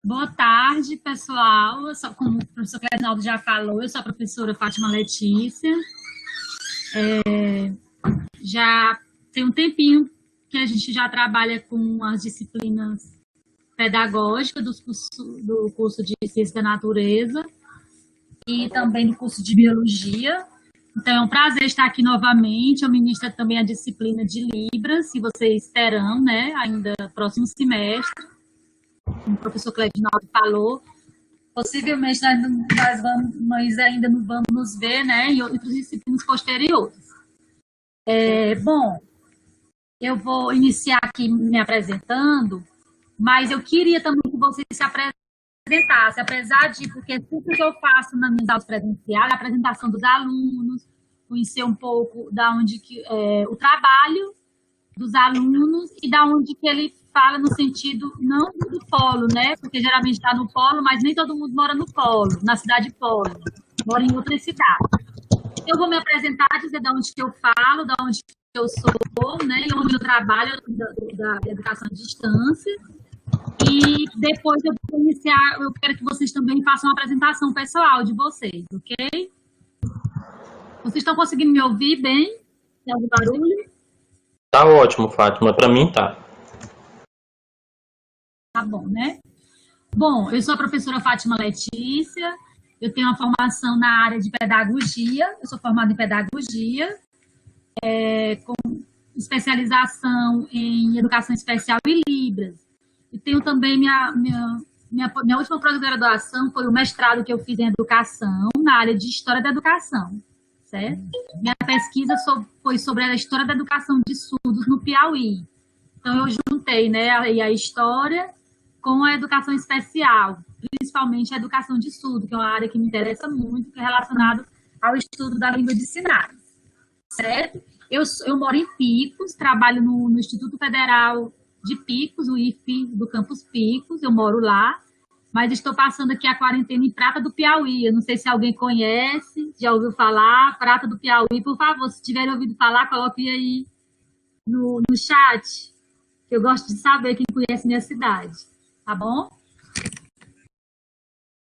Boa tarde, pessoal. Como o professor Clesinaldo já falou, eu sou a professora Fátima Letícia. Já tem um tempinho que a gente já trabalha com as disciplinas pedagógicas do curso de Ciência da Natureza e também do curso de Biologia. Então, é um prazer estar aqui novamente. Eu ministro também a disciplina de Libras, se vocês terão, né, ainda próximo semestre, como o professor Clesinaldo falou. Possivelmente nós ainda não vamos nos ver, né, em outras disciplinas posteriores. Bom, eu vou iniciar aqui me apresentando, mas eu queria também que vocês se apresentassem, apesar de, porque tudo que eu faço nas minhas aulas presenciais, a apresentação dos alunos, conhecer um pouco da onde que o trabalho dos alunos e da onde que ele fala no sentido não do polo, né? Porque geralmente está no polo, mas nem todo mundo mora no polo, na cidade polo, mora em outra cidade. Eu vou me apresentar, dizer de onde que eu falo, de onde que eu sou, né? E onde eu trabalho da educação à distância. E depois eu vou iniciar, eu quero que vocês também façam uma apresentação pessoal de vocês, ok? Vocês estão conseguindo me ouvir bem? Tem algum barulho? Tá ótimo, Fátima. Para mim tá. Tá bom, né? Bom, eu sou a professora Fátima Letícia, eu tenho uma formação na área de pedagogia, eu sou formada em pedagogia, com especialização em educação especial e Libras. E tenho também minha última pós-graduação foi o mestrado que eu fiz em educação, na área de história da educação, certo? Minha pesquisa foi sobre a história da educação de surdos no Piauí. Então, eu juntei, né, a história com a educação especial, principalmente a educação de surdo, que é uma área que me interessa muito, que é relacionado ao estudo da língua de sinais, certo? Eu moro em Picos, trabalho no Instituto Federal de Picos, o IFE do Campus Picos, eu moro lá, mas estou passando aqui a quarentena em Prata do Piauí. Eu não sei se alguém conhece, já ouviu falar, Prata do Piauí. Por favor, se tiverem ouvido falar, coloque aí no chat, que eu gosto de saber quem conhece minha cidade, tá bom?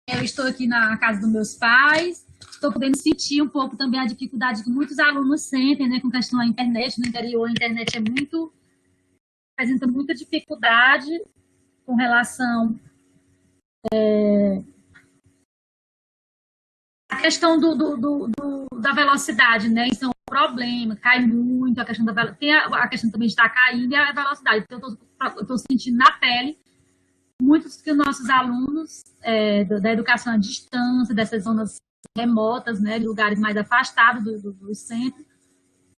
Eu estou aqui na casa dos meus pais, estou podendo sentir um pouco também a dificuldade que muitos alunos sentem, né, com questão da internet. No interior, a internet apresenta muita dificuldade com relação à questão da velocidade, né? Isso é um problema, cai muito, a questão da velocidade, tem a questão também de estar caindo e a velocidade. Então, eu estou sentindo na pele muitos que os nossos alunos da educação à distância, dessas zonas remotas, né, de lugares mais afastados do centro,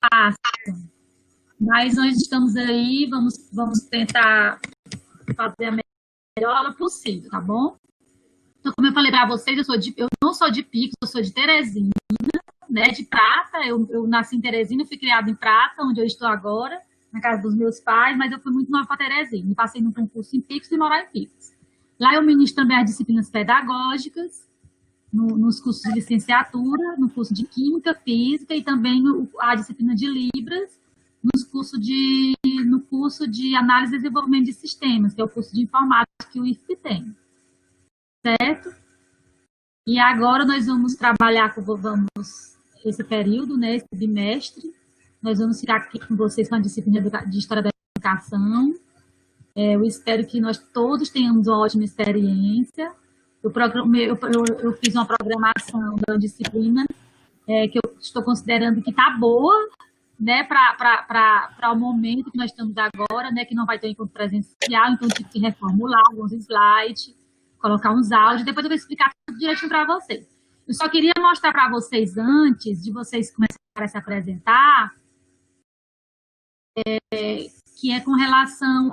passam. Mas nós estamos aí, vamos tentar fazer a melhor aula possível, tá bom? Então, como eu falei para vocês, eu não sou de Picos, eu sou de Teresina, né, de Prata. Eu nasci em Teresina, fui criada em Prata, onde eu estou agora, na casa dos meus pais, mas eu fui muito nova para Teresina. Passei num concurso em Picos e morar em Picos. Lá eu ministro também as disciplinas pedagógicas, nos cursos de licenciatura, no curso de Química, Física e também a disciplina de Libras, no curso de Análise e Desenvolvimento de Sistemas, que é o curso de Informática que o IFE tem, certo? E agora nós vamos trabalhar esse período, né, esse bimestre, nós vamos ficar aqui com vocês com a disciplina de História da Educação. Eu espero que nós todos tenhamos uma ótima experiência. Eu fiz uma programação da disciplina que eu estou considerando que está boa, né, para o momento que nós estamos agora, né, que não vai ter encontro presencial, então eu tive que reformular alguns slides, colocar uns áudios, depois eu vou explicar tudo direitinho para vocês. Eu só queria mostrar para vocês, antes de vocês começarem a se apresentar, que é com relação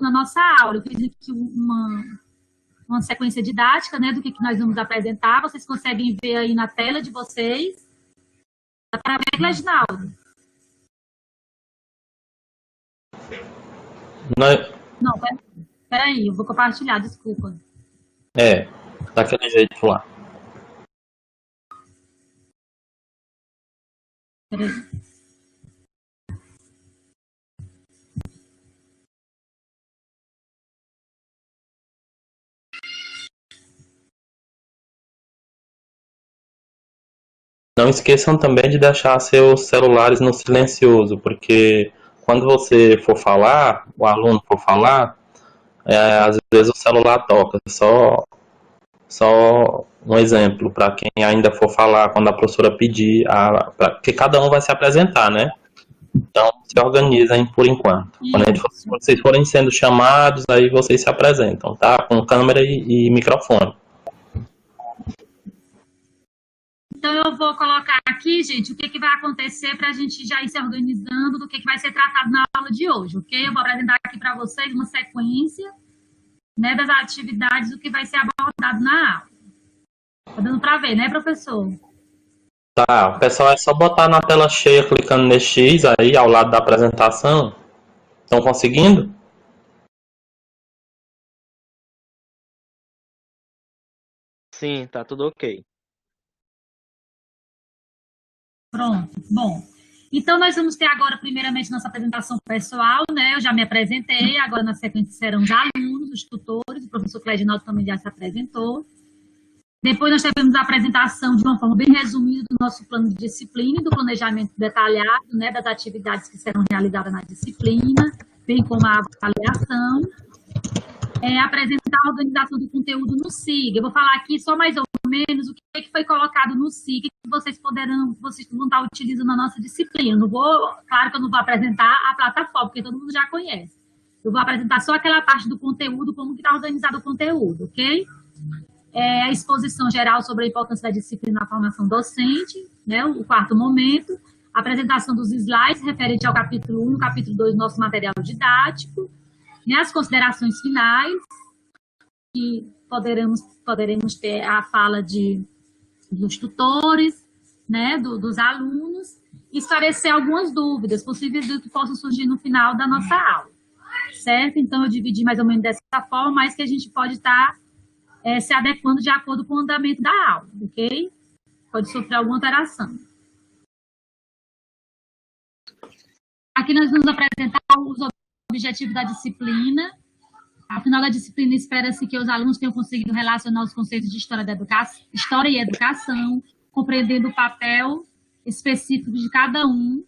na nossa aula. Eu fiz aqui uma sequência didática, né, do que nós vamos apresentar. Vocês conseguem ver aí na tela de vocês. Dá para ver, Clesinaldo? Não, peraí, eu vou compartilhar, desculpa. Daquele jeito lá. Peraí. não esqueçam também de deixar seus celulares no silencioso, porque quando você for falar, o aluno for falar, às vezes o celular toca. Só um exemplo para quem ainda for falar, quando a professora pedir, porque cada um vai se apresentar, né? Então, se organizem por enquanto. Quando vocês forem sendo chamados, aí vocês se apresentam, tá? Com câmera e microfone. Então, eu vou colocar aqui, gente, o que vai acontecer para a gente já ir se organizando do que vai ser tratado na aula de hoje, ok? Eu vou apresentar aqui para vocês uma sequência, né, das atividades do que vai ser abordado na aula. Tá dando para ver, né, professor? Tá, pessoal, é só botar na tela cheia clicando nesse X aí ao lado da apresentação. Estão conseguindo? Sim, tá tudo ok. Pronto, bom. Então, nós vamos ter agora, primeiramente, nossa apresentação pessoal, né? Eu já me apresentei, agora na sequência serão os alunos, os tutores, o professor Cledinaldo também já se apresentou. Depois nós teremos a apresentação de uma forma bem resumida do nosso plano de disciplina e do planejamento detalhado, né, das atividades que serão realizadas na disciplina, bem como a avaliação. Apresentar a organização do conteúdo no SIG. Eu vou falar aqui só mais ou menos o que foi colocado no SIG, que vocês vão estar utilizando na nossa disciplina. Claro que eu não vou apresentar a plataforma, porque todo mundo já conhece. Eu vou apresentar só aquela parte do conteúdo, como que está organizado o conteúdo, ok? A exposição geral sobre a importância da disciplina na formação docente, né, o quarto momento, a apresentação dos slides referente ao capítulo 1 e capítulo 2 do nosso material didático, né, as considerações finais, e poderemos ter a fala dos tutores, né, dos alunos, e esclarecer algumas dúvidas possíveis que possam surgir no final da nossa aula, certo? Então, eu dividi mais ou menos dessa forma, mas que a gente pode estar se adequando de acordo com o andamento da aula, ok? Pode sofrer alguma alteração. Aqui nós vamos apresentar os objetivos da disciplina. Ao final da disciplina, espera-se que os alunos tenham conseguido relacionar os conceitos de história e educação, compreendendo o papel específico de cada um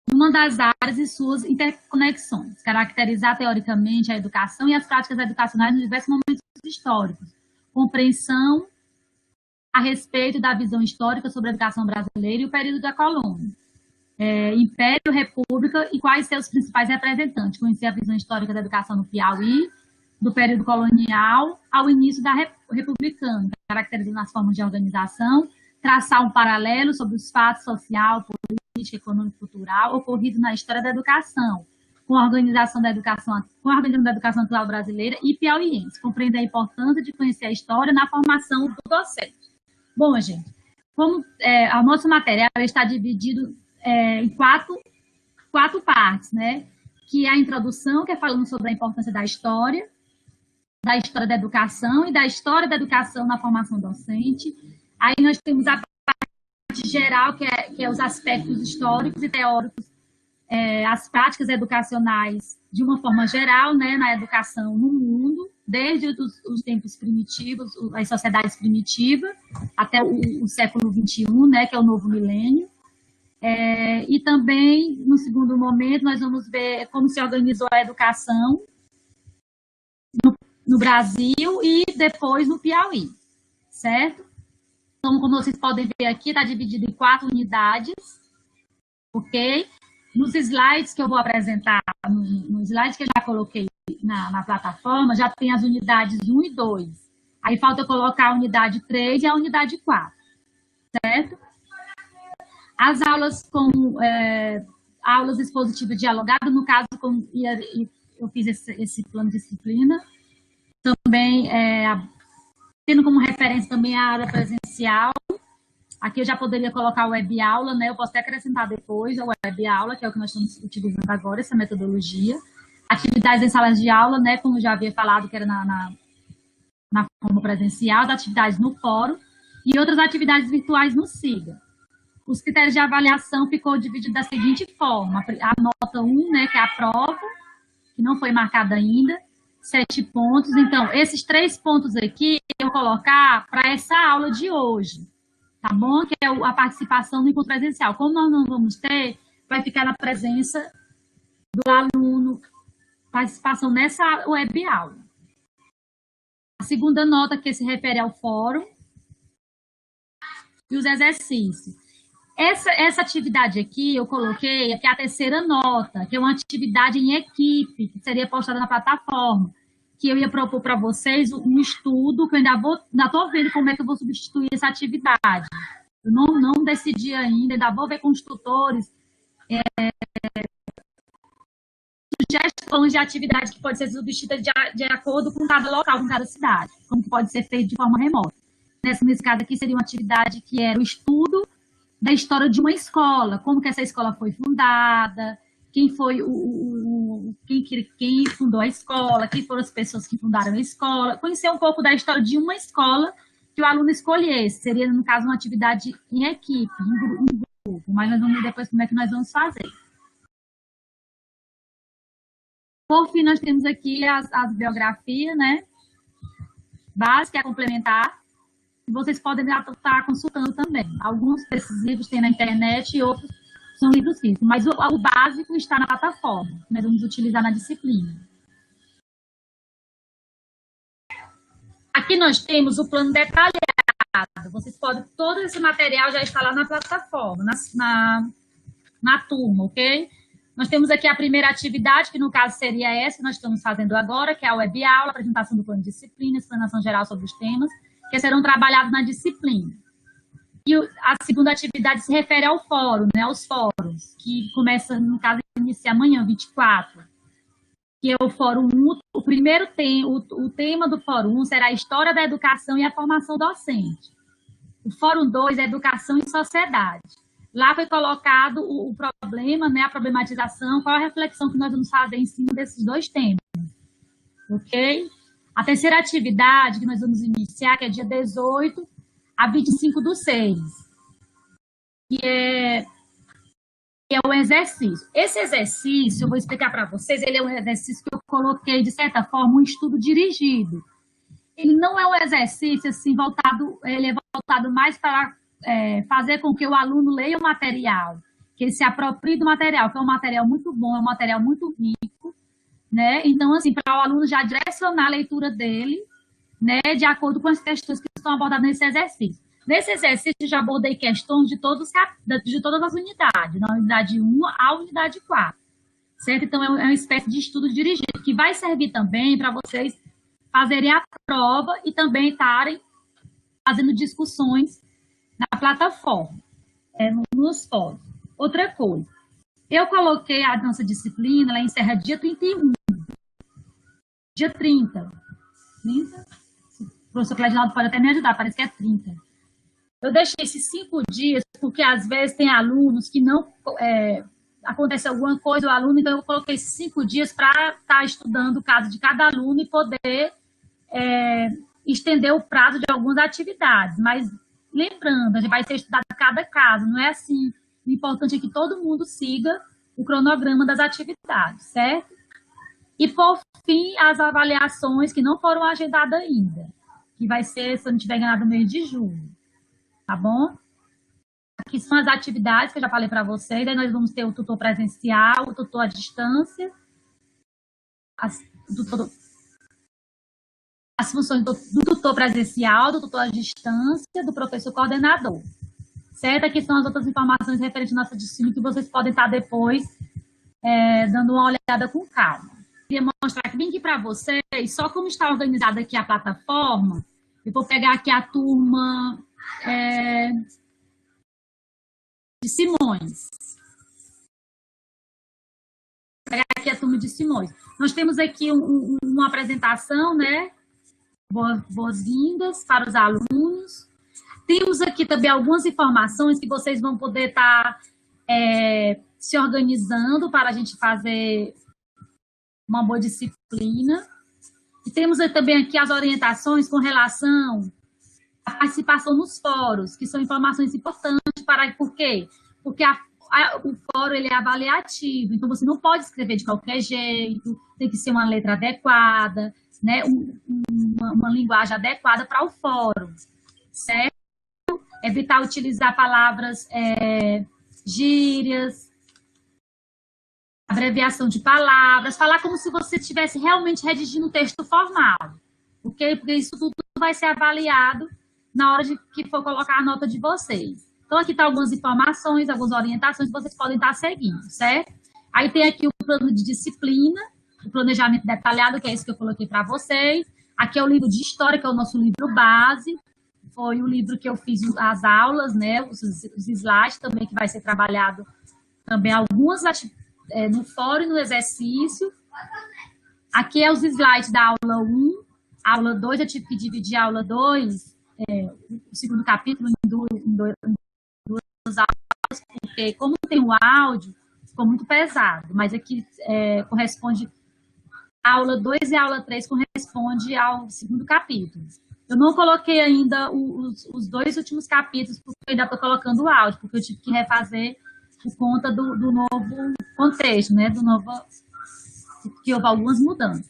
numa das áreas e suas interconexões, caracterizar teoricamente a educação e as práticas educacionais nos diversos momentos históricos, compreensão a respeito da visão histórica sobre a educação brasileira e o período da colônia, Império, República e quais seus principais representantes, conhecer a visão histórica da educação no Piauí, do período colonial ao início da republicana, caracterizando as formas de organização, traçar um paralelo sobre os fatos social, político, econômico e cultural ocorrido na história da educação, com a organização da educação atual brasileira e piauiense, compreender a importância de conhecer a história na formação do docente. Bom, gente, como o nosso material está dividido em quatro partes, né? Que é a introdução, que é falando sobre a importância da história da educação e da história da educação na formação docente. Aí nós temos a parte geral, que é os aspectos históricos e teóricos, as práticas educacionais de uma forma geral, né, na educação no mundo, desde os tempos primitivos, as sociedades primitivas, até o século XXI, né, que é o novo milênio. E também, no segundo momento, nós vamos ver como se organizou a educação no Brasil e depois no Piauí, certo? Então, como vocês podem ver aqui, está dividido em 4 unidades, ok? Nos slides que eu vou apresentar, nos slides que eu já coloquei na plataforma, já tem as unidades 1 e 2. Aí falta eu colocar a unidade 3 e a unidade 4, certo? As aulas com aulas expositivas dialogadas, no caso, eu fiz esse plano de disciplina, também tendo como referência também a área presencial. Aqui eu já poderia colocar a web aula, né? Eu posso até acrescentar depois a web aula, que é o que nós estamos utilizando agora, essa metodologia. Atividades em salas de aula, né? Como eu já havia falado, que era na forma presencial, das atividades no fórum e outras atividades virtuais no SIGA. Os critérios de avaliação ficou dividido da seguinte forma: a nota 1, né, que é a prova, que não foi marcada ainda, 7 pontos. Então, esses 3 pontos aqui eu vou colocar para essa aula de hoje, tá bom? Que é a participação no encontro presencial. Como nós não vamos ter, vai ficar na presença do aluno, participação nessa web aula. A segunda nota que se refere ao fórum e os exercícios. Essa atividade aqui eu coloquei, que é a terceira nota, que é uma atividade em equipe, que seria postada na plataforma, que eu ia propor para vocês um estudo, que eu ainda estou vendo como é que eu vou substituir essa atividade. Eu não decidi ainda vou ver com os tutores sugestões de atividade que pode ser substituída de acordo com cada local, com cada cidade, como que pode ser feito de forma remota. Nesse caso aqui seria uma atividade que era o estudo da história de uma escola, como que essa escola foi fundada, quem foi quem fundou a escola, quem foram as pessoas que fundaram a escola, conhecer um pouco da história de uma escola que o aluno escolhesse. Seria, no caso, uma atividade em equipe, em grupo, mas nós vamos ver depois como é que nós vamos fazer. Por fim, nós temos aqui as biografias, né, básica, complementar. Vocês podem estar consultando também. Alguns desses livros tem na internet e outros são livros físicos, mas o básico está na plataforma, que nós vamos utilizar na disciplina. Aqui nós temos o plano detalhado. Vocês podem, todo esse material já está lá na plataforma, na turma, ok? Nós temos aqui a primeira atividade, que no caso seria essa que nós estamos fazendo agora, que é a web aula, apresentação do plano de disciplina, explanação geral sobre os temas, que serão trabalhados na disciplina. E a segunda atividade se refere ao fórum, né, aos fóruns, que começa, no caso, inicia amanhã, 24, que é o fórum 1. O primeiro o tema do fórum 1 será a história da educação e a formação docente. O fórum 2 é educação e sociedade. Lá foi colocado o problema, né, a problematização, qual a reflexão que nós vamos fazer em cima desses dois temas. Ok? A terceira atividade que nós vamos iniciar, que é dia 18 a 25/6, que é o exercício. Esse exercício, eu vou explicar para vocês, ele é um exercício que eu coloquei, de certa forma, um estudo dirigido. Ele não é um exercício assim, ele é voltado mais para fazer com que o aluno leia o material, que ele se aproprie do material, que é um material muito bom, é um material muito rico, né? Então, assim, para o aluno já direcionar a leitura dele, né, de acordo com as questões que estão abordadas nesse exercício. Nesse exercício, eu já abordei questões de todas as unidades, da unidade 1 à unidade 4, certo? Então, é uma espécie de estudo dirigido, que vai servir também para vocês fazerem a prova e também estarem fazendo discussões na plataforma, nos fóruns. Outra coisa, eu coloquei a nossa disciplina, ela encerra dia 31. Dia 30. 30? O professor Cledinaldo pode até me ajudar, parece que é 30. Eu deixei esses 5 dias, porque às vezes tem alunos que não acontece alguma coisa, o aluno, então eu coloquei esses 5 dias para estar estudando o caso de cada aluno e poder estender o prazo de algumas atividades. Mas lembrando, a gente vai ser estudado cada caso, não é assim. O importante é que todo mundo siga o cronograma das atividades, certo? E, por fim, as avaliações que não foram agendadas ainda, que vai ser, se eu não estiver enganado, no mês de julho, tá bom? Aqui são as atividades que eu já falei para vocês, aí nós vamos ter o tutor presencial, o tutor à distância, as funções do tutor presencial, do tutor à distância, do professor coordenador. Certo? Aqui são as outras informações referentes à nossa disciplina que vocês podem estar depois dando uma olhada com calma. Queria mostrar aqui bem aqui para vocês, só como está organizada aqui a plataforma. Eu vou pegar aqui a turma de Simões. Vou pegar aqui a turma de Simões. Nós temos aqui uma apresentação, né? Boas-vindas para os alunos. Temos aqui também algumas informações que vocês vão poder estar se organizando para a gente fazer uma boa disciplina. E temos também aqui as orientações com relação à participação nos fóruns, que são informações importantes. Por quê? Porque o fórum ele é avaliativo, então você não pode escrever de qualquer jeito, tem que ser uma letra adequada, né? uma linguagem adequada para o fórum, certo? evitar utilizar palavras gírias, abreviação de palavras, falar como se você estivesse realmente redigindo um texto formal, ok? Porque isso tudo vai ser avaliado na hora de que for colocar a nota de vocês. Então, aqui estão algumas informações, algumas orientações que vocês podem estar seguindo, certo? Aí tem aqui o plano de disciplina, o planejamento detalhado, que é isso que eu coloquei para vocês. Aqui é o livro de história, que é o nosso livro base. Foi o livro que eu fiz as aulas, né? Os slides também, que vai ser trabalhado também algumas no fórum e no exercício. Aqui é os slides da aula 1, aula 2, eu tive que dividir a aula 2, o segundo capítulo em duas aulas, porque como tem o áudio, ficou muito pesado, mas aqui corresponde, a aula 2 e a aula 3 corresponde ao segundo capítulo. Eu não coloquei ainda os 2 últimos capítulos, porque eu ainda estou colocando o áudio, porque eu tive que refazer por conta do novo contexto, né? Que houve algumas mudanças.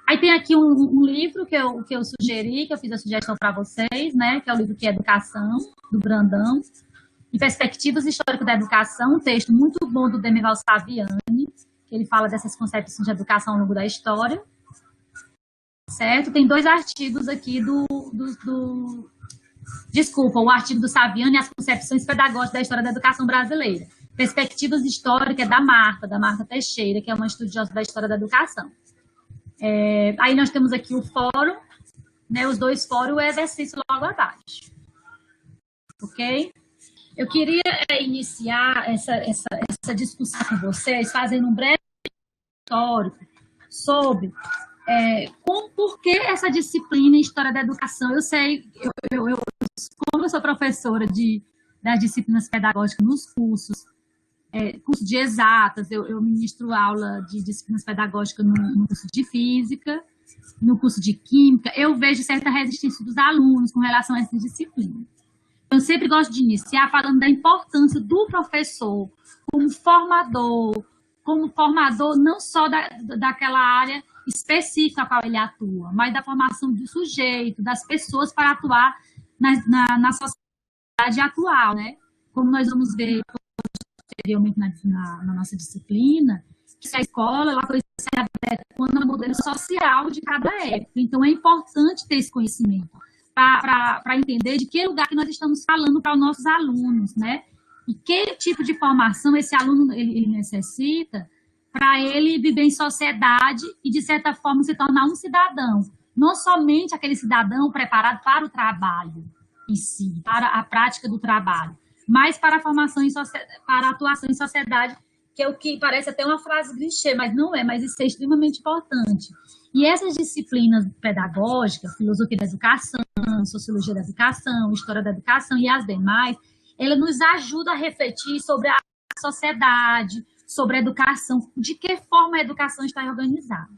Aí tem aqui um livro que eu sugeri, que eu fiz a sugestão para vocês, né? Que é o livro que é Educação, do Brandão, e Perspectivas Históricas da Educação, um texto muito bom do Demival Saviani, que ele fala dessas concepções de educação ao longo da história. Certo? Tem 2 artigos aqui Desculpa, o artigo do Saviani e as concepções pedagógicas da história da educação brasileira. Perspectivas históricas da Marta Teixeira, que é uma estudiosa da história da educação. Aí nós temos aqui o fórum, né, os 2 fóruns e o exercício logo abaixo. Ok? Eu queria iniciar essa discussão com vocês, fazendo um breve histórico sobre por que essa disciplina em História da Educação. Eu sei, como eu sou professora das disciplinas pedagógicas nos cursos, curso de exatas, eu ministro aula de disciplinas pedagógicas no curso de física, no curso de química, eu vejo certa resistência dos alunos com relação a essas disciplinas. Eu sempre gosto de iniciar falando da importância do professor como formador não só daquela área específica a qual ele atua, mas da formação do sujeito, das pessoas para atuar na sociedade atual, né? Como nós vamos ver posteriormente na nossa disciplina, que a escola ela foi se adequando ao modelo social de cada época. Então, é importante ter esse conhecimento para entender de que lugar que nós estamos falando para os nossos alunos, né? E que tipo de formação esse aluno ele necessita para ele viver em sociedade e, de certa forma, se tornar um cidadão. Não somente aquele cidadão preparado para o trabalho em si, para a prática do trabalho, mas para a formação para a atuação em sociedade, que é o que parece até uma frase clichê, mas não é, mas isso é extremamente importante. E essas disciplinas pedagógicas, filosofia da educação, sociologia da educação, história da educação e as demais, ela nos ajuda a refletir sobre a sociedade, sobre a educação, de que forma a educação está organizada.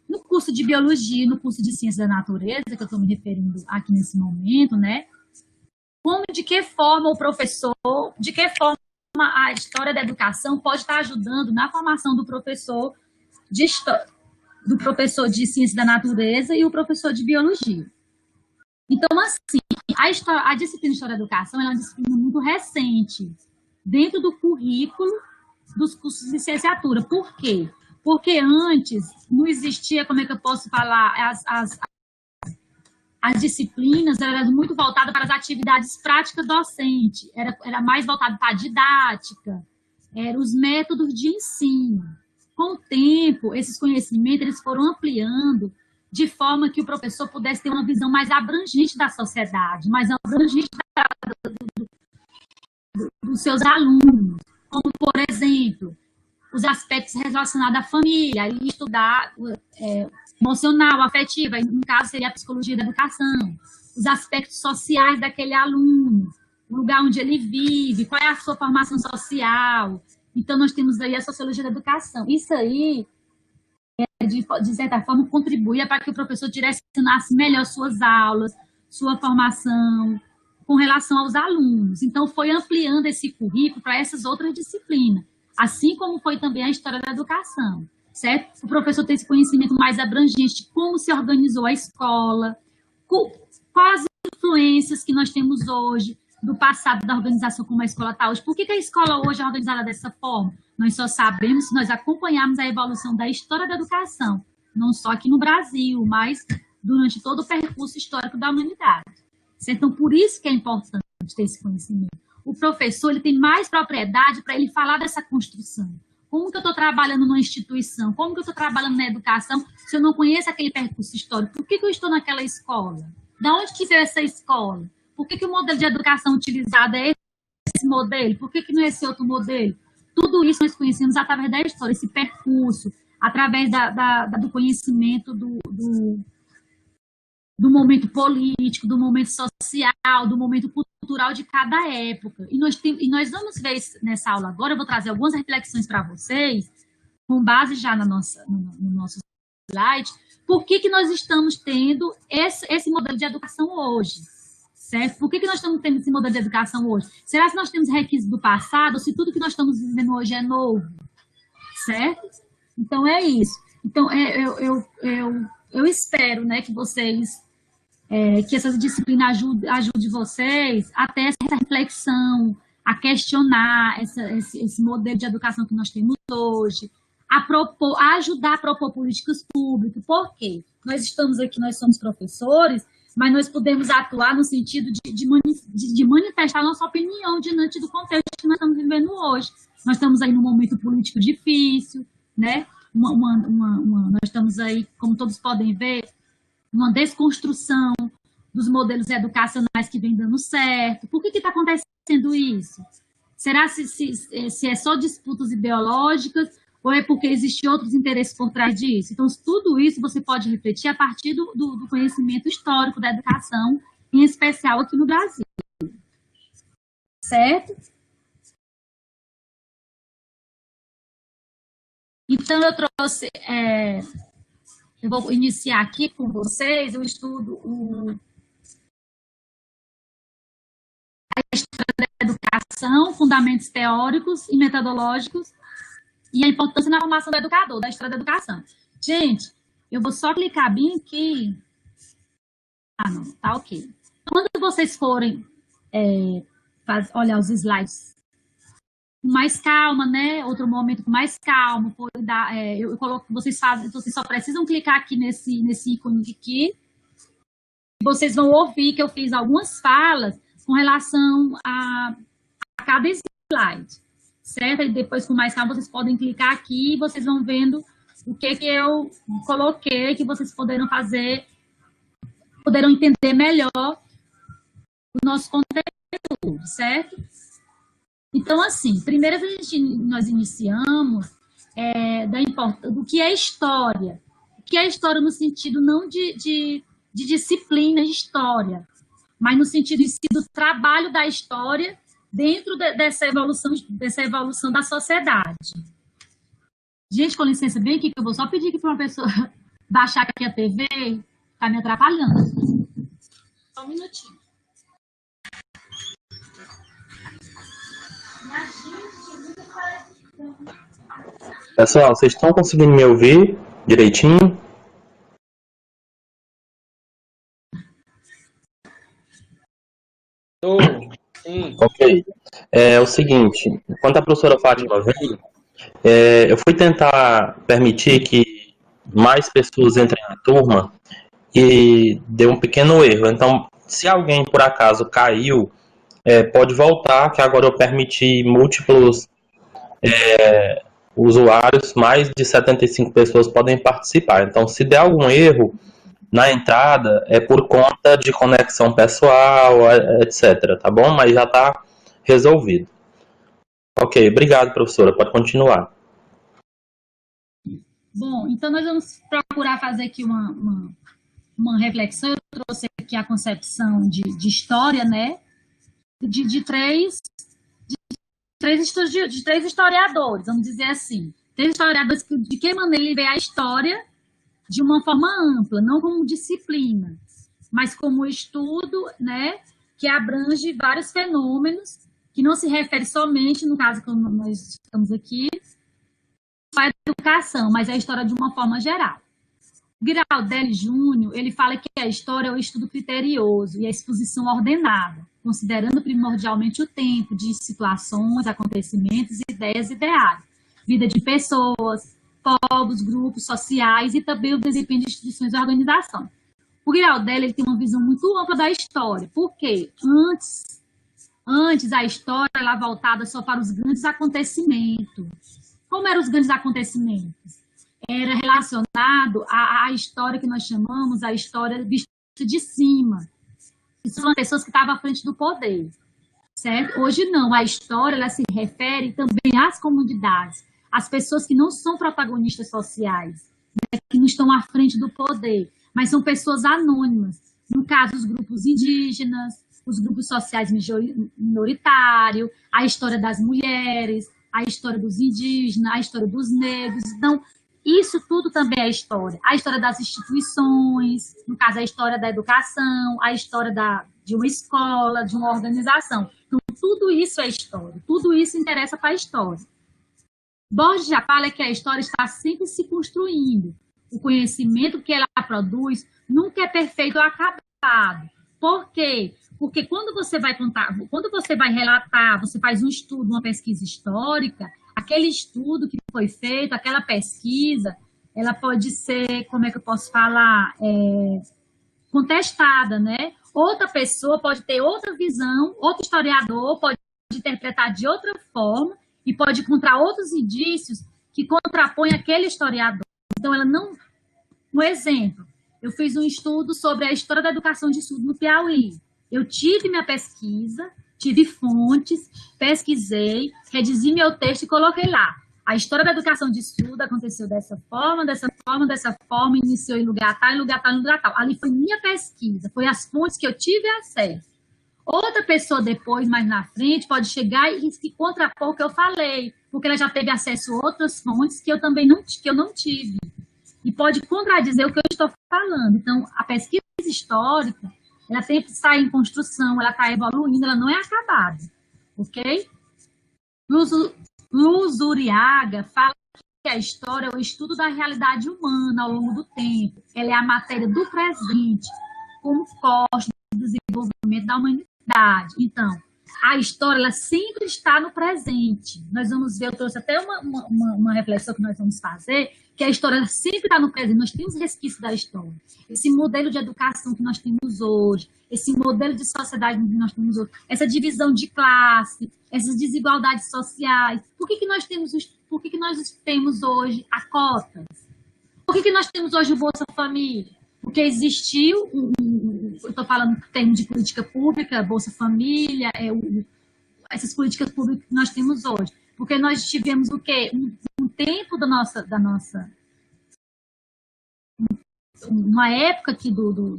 No curso de biologia, no curso de ciência da natureza, que eu estou me referindo aqui nesse momento, né? De que forma o professor, de que forma a história da educação pode estar ajudando na formação do professor de história, do professor de ciência da natureza e o professor de biologia. Então, assim, a disciplina de história da educação é uma disciplina muito recente dentro do currículo dos cursos de licenciatura. Por quê? Porque antes não existia, como é que eu posso falar, as disciplinas eram muito voltadas para as atividades práticas docentes, era mais voltado para a didática, eram os métodos de ensino. Com o tempo, esses conhecimentos eles foram ampliando de forma que o professor pudesse ter uma visão mais abrangente da sociedade, mais abrangente dos seus alunos, como, por exemplo, os aspectos relacionados à família, e estudar emocional, afetiva, no caso seria a psicologia da educação, os aspectos sociais daquele aluno, o lugar onde ele vive, qual é a sua formação social. Então, nós temos aí a sociologia da educação. Isso aí, de certa forma, contribui para que o professor direcionasse melhor suas aulas, sua formação, com relação aos alunos. Então, foi ampliando esse currículo para essas outras disciplinas, assim como foi também a história da educação, certo? O professor tem esse conhecimento mais abrangente de como se organizou a escola, quais as influências que nós temos hoje do passado da organização como a escola está hoje. Por que a escola hoje é organizada dessa forma? Nós só sabemos se nós acompanharmos a evolução da história da educação, não só aqui no Brasil, mas durante todo o percurso histórico da humanidade. Então, por isso que é importante ter esse conhecimento. O professor ele tem mais propriedade para ele falar dessa construção. Como que eu estou trabalhando numa instituição? Como que eu estou trabalhando na educação se eu não conheço aquele percurso histórico? Por que eu estou naquela escola? De onde que veio essa escola? Por que o modelo de educação utilizado é esse modelo? Por que não é esse outro modelo? Tudo isso nós conhecemos através da história, esse percurso, através do conhecimento do momento político, do momento social, do momento cultural de cada época. E nós vamos ver nessa aula agora, eu vou trazer algumas reflexões para vocês, com base já no nosso slide, por que nós estamos tendo esse modelo de educação hoje, certo? Por que nós estamos tendo esse modelo de educação hoje? Será que nós temos requisitos do passado, ou se tudo que nós estamos vivendo hoje é novo, certo? Então, é isso. Então, eu espero, né, que vocês, que essa disciplina ajude vocês a ter essa reflexão, a questionar esse modelo de educação que nós temos hoje, a ajudar a propor políticas públicas. Por quê? Nós estamos aqui, nós somos professores, mas nós podemos atuar no sentido de manifestar nossa opinião diante do contexto que nós estamos vivendo hoje. Nós estamos aí num momento político difícil, né? Nós estamos aí, como todos podem ver, uma desconstrução dos modelos educacionais que vem dando certo. Por que está acontecendo isso? Será se é só disputas ideológicas ou é porque existem outros interesses por trás disso? Então, tudo isso você pode refletir a partir do conhecimento histórico da educação, em especial aqui no Brasil. Certo? Então, eu trouxe... eu vou iniciar aqui com vocês o estudo a história da educação, fundamentos teóricos e metodológicos e a importância na formação do educador, da história da educação. Gente, eu vou só clicar bem aqui. Ah, não, tá ok. Quando vocês forem olhar os slides com mais calma, né? Outro momento com mais calma, eu coloco, vocês só precisam clicar aqui nesse ícone aqui. Vocês vão ouvir que eu fiz algumas falas com relação a cada slide, certo? E depois, com mais calma, vocês podem clicar aqui e vocês vão vendo o que eu coloquei, que vocês poderão entender melhor o nosso conteúdo, certo? Então, assim, primeiro nós iniciamos do que é história. O que é história no sentido não de disciplina de história, mas no sentido do trabalho da história dentro dessa evolução da sociedade. Gente, com licença, bem aqui, que eu vou só pedir aqui para uma pessoa baixar aqui a TV, está me atrapalhando. Só um minutinho. Pessoal, vocês estão conseguindo me ouvir direitinho? Sim. Ok. É o seguinte, enquanto a professora Fátima veio, eu fui tentar permitir que mais pessoas entrem na turma e deu um pequeno erro. Então, se alguém por acaso caiu, pode voltar, que agora eu permiti múltiplos usuários, mais de 75 pessoas podem participar. Então, se der algum erro na entrada, é por conta de conexão pessoal, etc. Tá bom? Mas já está resolvido. Ok, obrigado, professora. Pode continuar. Bom, então nós vamos procurar fazer aqui uma reflexão. Eu trouxe aqui a concepção de história, né? De três historiadores, vamos dizer assim. Três historiadores que, de que maneira ele vê a história de uma forma ampla, não como disciplina, mas como estudo, né, que abrange vários fenômenos, que não se refere somente, no caso que nós estamos aqui, à educação, mas à história de uma forma geral. Giraldelli Júnior, ele fala que a história é o estudo criterioso e a exposição ordenada. considerando primordialmente o tempo de situações, acontecimentos, ideias e ideais, vida de pessoas, povos, grupos sociais e também o desempenho de instituições e organizações. O Giraldelli ele tem uma visão muito ampla da história, porque antes a história era voltada só para os grandes acontecimentos. Como eram os grandes acontecimentos? Era relacionado à história que nós chamamos a história vista de cima. São as pessoas que estavam à frente do poder, certo? Hoje não, a história ela se refere também às comunidades, às pessoas que não são protagonistas sociais, né, que não estão à frente do poder, mas são pessoas anônimas. No caso, os grupos indígenas, os grupos sociais minoritários, a história das mulheres, a história dos indígenas, a história dos negros. Então, isso tudo também é história. A história das instituições, no caso, a história da educação, a história de uma escola, de uma organização. Então, tudo isso é história. Tudo isso interessa para a história. Borges já fala que a história está sempre se construindo. O conhecimento que ela produz nunca é perfeito ou acabado. Por quê? Porque quando você vai contar, quando você vai relatar, você faz um estudo, uma pesquisa histórica, aquele estudo que foi feito, aquela pesquisa, ela pode ser, como é que eu posso falar, contestada, né? Outra pessoa pode ter outra visão, outro historiador pode interpretar de outra forma e pode encontrar outros indícios que contrapõem aquele historiador. Então, ela não... Um exemplo, eu fiz um estudo sobre a história da educação de estudo no Piauí. Eu tive minha pesquisa, tive fontes, pesquisei, redigi meu texto e coloquei lá. A história da educação de estudo aconteceu dessa forma, iniciou em lugar tal, em lugar tal, em lugar tal. Ali foi minha pesquisa, foi as fontes que eu tive acesso. Outra pessoa depois, mais na frente, pode chegar e contrapor o que eu falei, porque ela já teve acesso a outras fontes que eu também não tive. E pode contradizer o que eu estou falando. Então, a pesquisa histórica, ela sempre está em construção, ela está evoluindo, ela não é acabada, ok? Luz Uriaga fala que a história é o estudo da realidade humana ao longo do tempo. Ela é a matéria do presente, como corte do desenvolvimento da humanidade. Então, a história ela sempre está no presente. Nós vamos ver, eu trouxe até uma reflexão que nós vamos fazer, que a história sempre está no presente. Nós temos resquícios da história. Esse modelo de educação que nós temos hoje, esse modelo de sociedade que nós temos hoje, essa divisão de classe, essas desigualdades sociais. Por que nós temos hoje a cotas? Por que nós temos hoje o Bolsa Família? Porque existiu, eu estou falando em termos de política pública, Bolsa Família, essas políticas públicas que nós temos hoje. Porque nós tivemos o quê? Um tempo uma época aqui do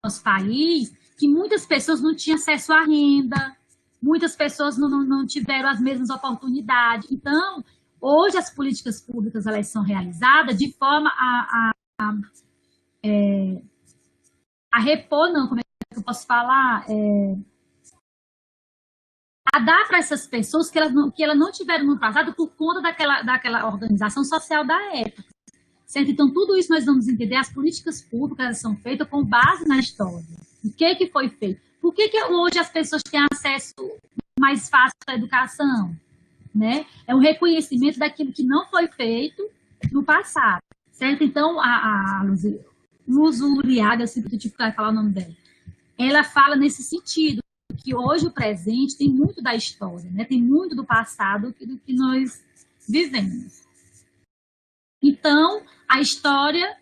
nosso país, que muitas pessoas não tinham acesso à renda, muitas pessoas não tiveram as mesmas oportunidades. Então, hoje as políticas públicas elas são realizadas de forma a repor, não, como é que eu posso falar? A dar para essas pessoas que elas não tiveram no passado por conta daquela organização social da época. Certo? Então, tudo isso nós vamos entender, as políticas públicas são feitas com base na história. O que foi feito? Por que hoje as pessoas têm acesso mais fácil à educação? Né? É um reconhecimento daquilo que não foi feito no passado. Certo? Então, a Luz Uriaga, eu sempre tive que falar o nome dela, ela fala nesse sentido, que hoje o presente tem muito da história, né? Tem muito do passado do que nós vivemos. Então, a história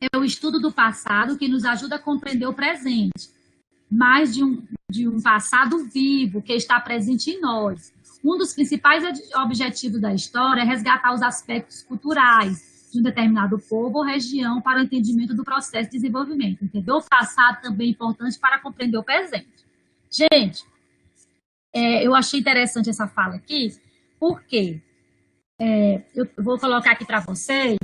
é o estudo do passado que nos ajuda a compreender o presente, mais de um passado vivo que está presente em nós. Um dos principais objetivos da história é resgatar os aspectos culturais de um determinado povo ou região para o entendimento do processo de desenvolvimento. Entender o passado também é importante para compreender o presente. Gente, eu achei interessante essa fala aqui, porque eu vou colocar aqui para vocês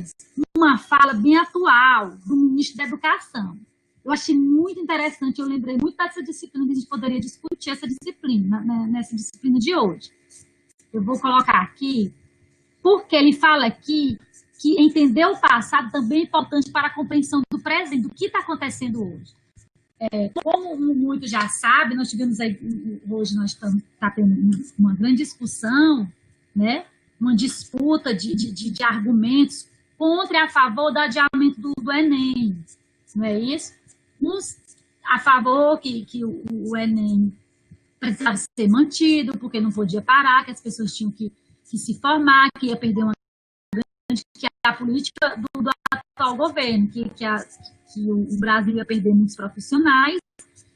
uma fala bem atual do ministro da Educação. Eu achei muito interessante, eu lembrei muito dessa disciplina, que a gente poderia discutir essa disciplina, né, nessa disciplina de hoje. Eu vou colocar aqui, porque ele fala aqui que entender o passado também é importante para a compreensão do presente, do que está acontecendo hoje. Como muitos já sabem, nós tivemos aí, hoje nós estamos tendo uma grande discussão, né? Uma disputa de argumentos contra e a favor do adiamento do Enem, não é isso? Uns a favor que o Enem precisava ser mantido, porque não podia parar, que as pessoas tinham que se formar, que ia perder uma grande, que a política do atual governo, que o Brasil ia perder muitos profissionais,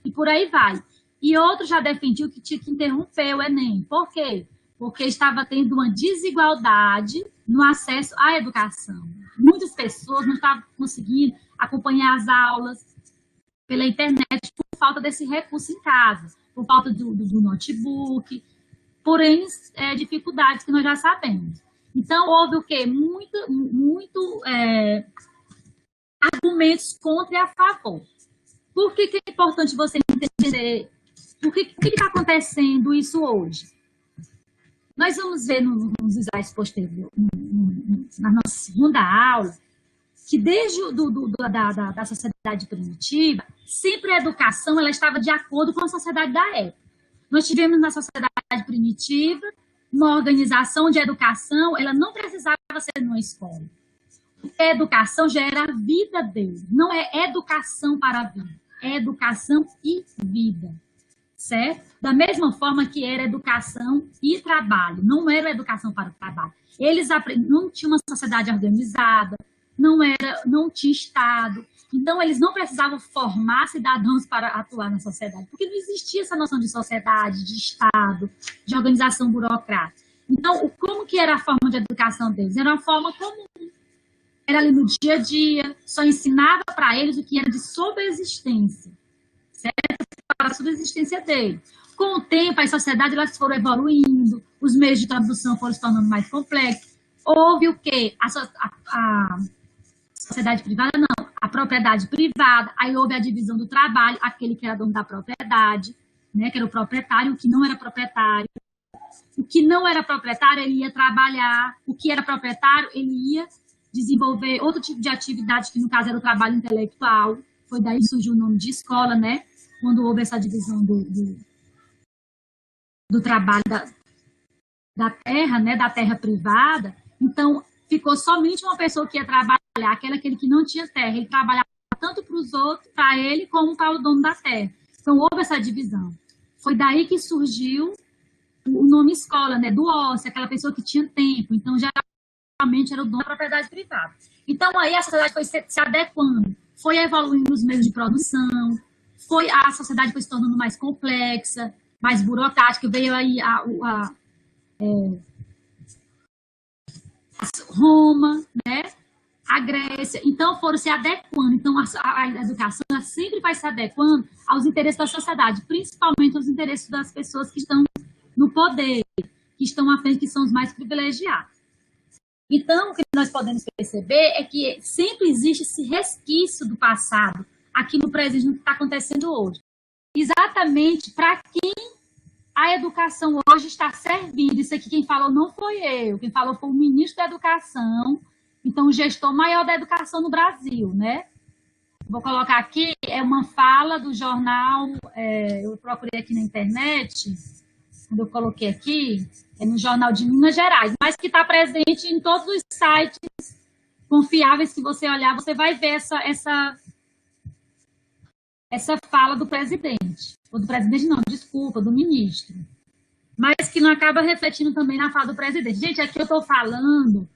e por aí vai. E outros já defendiam que tinha que interromper o Enem. Por quê? Porque estava tendo uma desigualdade no acesso à educação. Muitas pessoas não estavam conseguindo acompanhar as aulas pela internet por falta desse recurso em casa, por falta do notebook, por N dificuldades que nós já sabemos. Então, houve o quê? Muito argumentos contra e a favor. Por que é importante você entender? Por que está acontecendo isso hoje? Nós vamos ver nos slides posteriores, na nossa segunda aula, que desde da sociedade primitiva, sempre a educação ela estava de acordo com a sociedade da época. Nós tivemos na sociedade primitiva uma organização de educação, ela não precisava ser numa escola. A educação já era a vida dele, não é educação para a vida, é educação e vida, certo? Da mesma forma que era educação e trabalho, não era educação para o trabalho. Eles não tinham uma sociedade organizada, não tinha Estado, então eles não precisavam formar cidadãos para atuar na sociedade, porque não existia essa noção de sociedade, de Estado, de organização burocrática. Então, como que era a forma de educação deles? Era uma forma comum. Era ali no dia a dia, só ensinava para eles o que era de subsistência, certo? Para a subsistência deles. Com o tempo, as sociedades elas foram evoluindo, os meios de tradução foram se tornando mais complexos. Houve o quê? A sociedade privada, não, a propriedade privada, aí houve a divisão do trabalho, aquele que era dono da propriedade, né, que era o proprietário, o que não era proprietário. O que não era proprietário, ele ia trabalhar, o que era proprietário, ele ia desenvolver outro tipo de atividade, que no caso era o trabalho intelectual, foi daí que surgiu o nome de escola, né, quando houve essa divisão do trabalho da terra, né, da terra privada. Então, ficou somente uma pessoa que ia trabalhar, aquele que não tinha terra, ele trabalhava tanto para os outros, para ele, como para o dono da terra. Então, houve essa divisão. Foi daí que surgiu o nome escola, né, do ócio, aquela pessoa que tinha tempo. Então, geralmente era o dono da propriedade privada. Então, aí a sociedade foi se adequando, foi evoluindo os meios de produção, a sociedade foi se tornando mais complexa, mais burocrática, veio aí Roma, né? A Grécia, então foram se adequando. Então a educação sempre vai se adequando aos interesses da sociedade, principalmente aos interesses das pessoas que estão no poder, que estão à frente, que são os mais privilegiados. Então, o que nós podemos perceber é que sempre existe esse resquício do passado aqui no presente, no que está acontecendo hoje. Exatamente para quem a educação hoje está servindo. Isso aqui quem falou não foi eu, quem falou foi o ministro da Educação, então o gestor maior da educação no Brasil, né? Vou colocar aqui, é uma fala do jornal, eu procurei aqui na internet, quando eu coloquei aqui, é no Jornal de Minas Gerais, mas que está presente em todos os sites confiáveis. Se você olhar, você vai ver essa fala do presidente. Ou do presidente não, desculpa, do ministro. Mas que não acaba refletindo também na fala do presidente. Gente, aqui eu estou falando,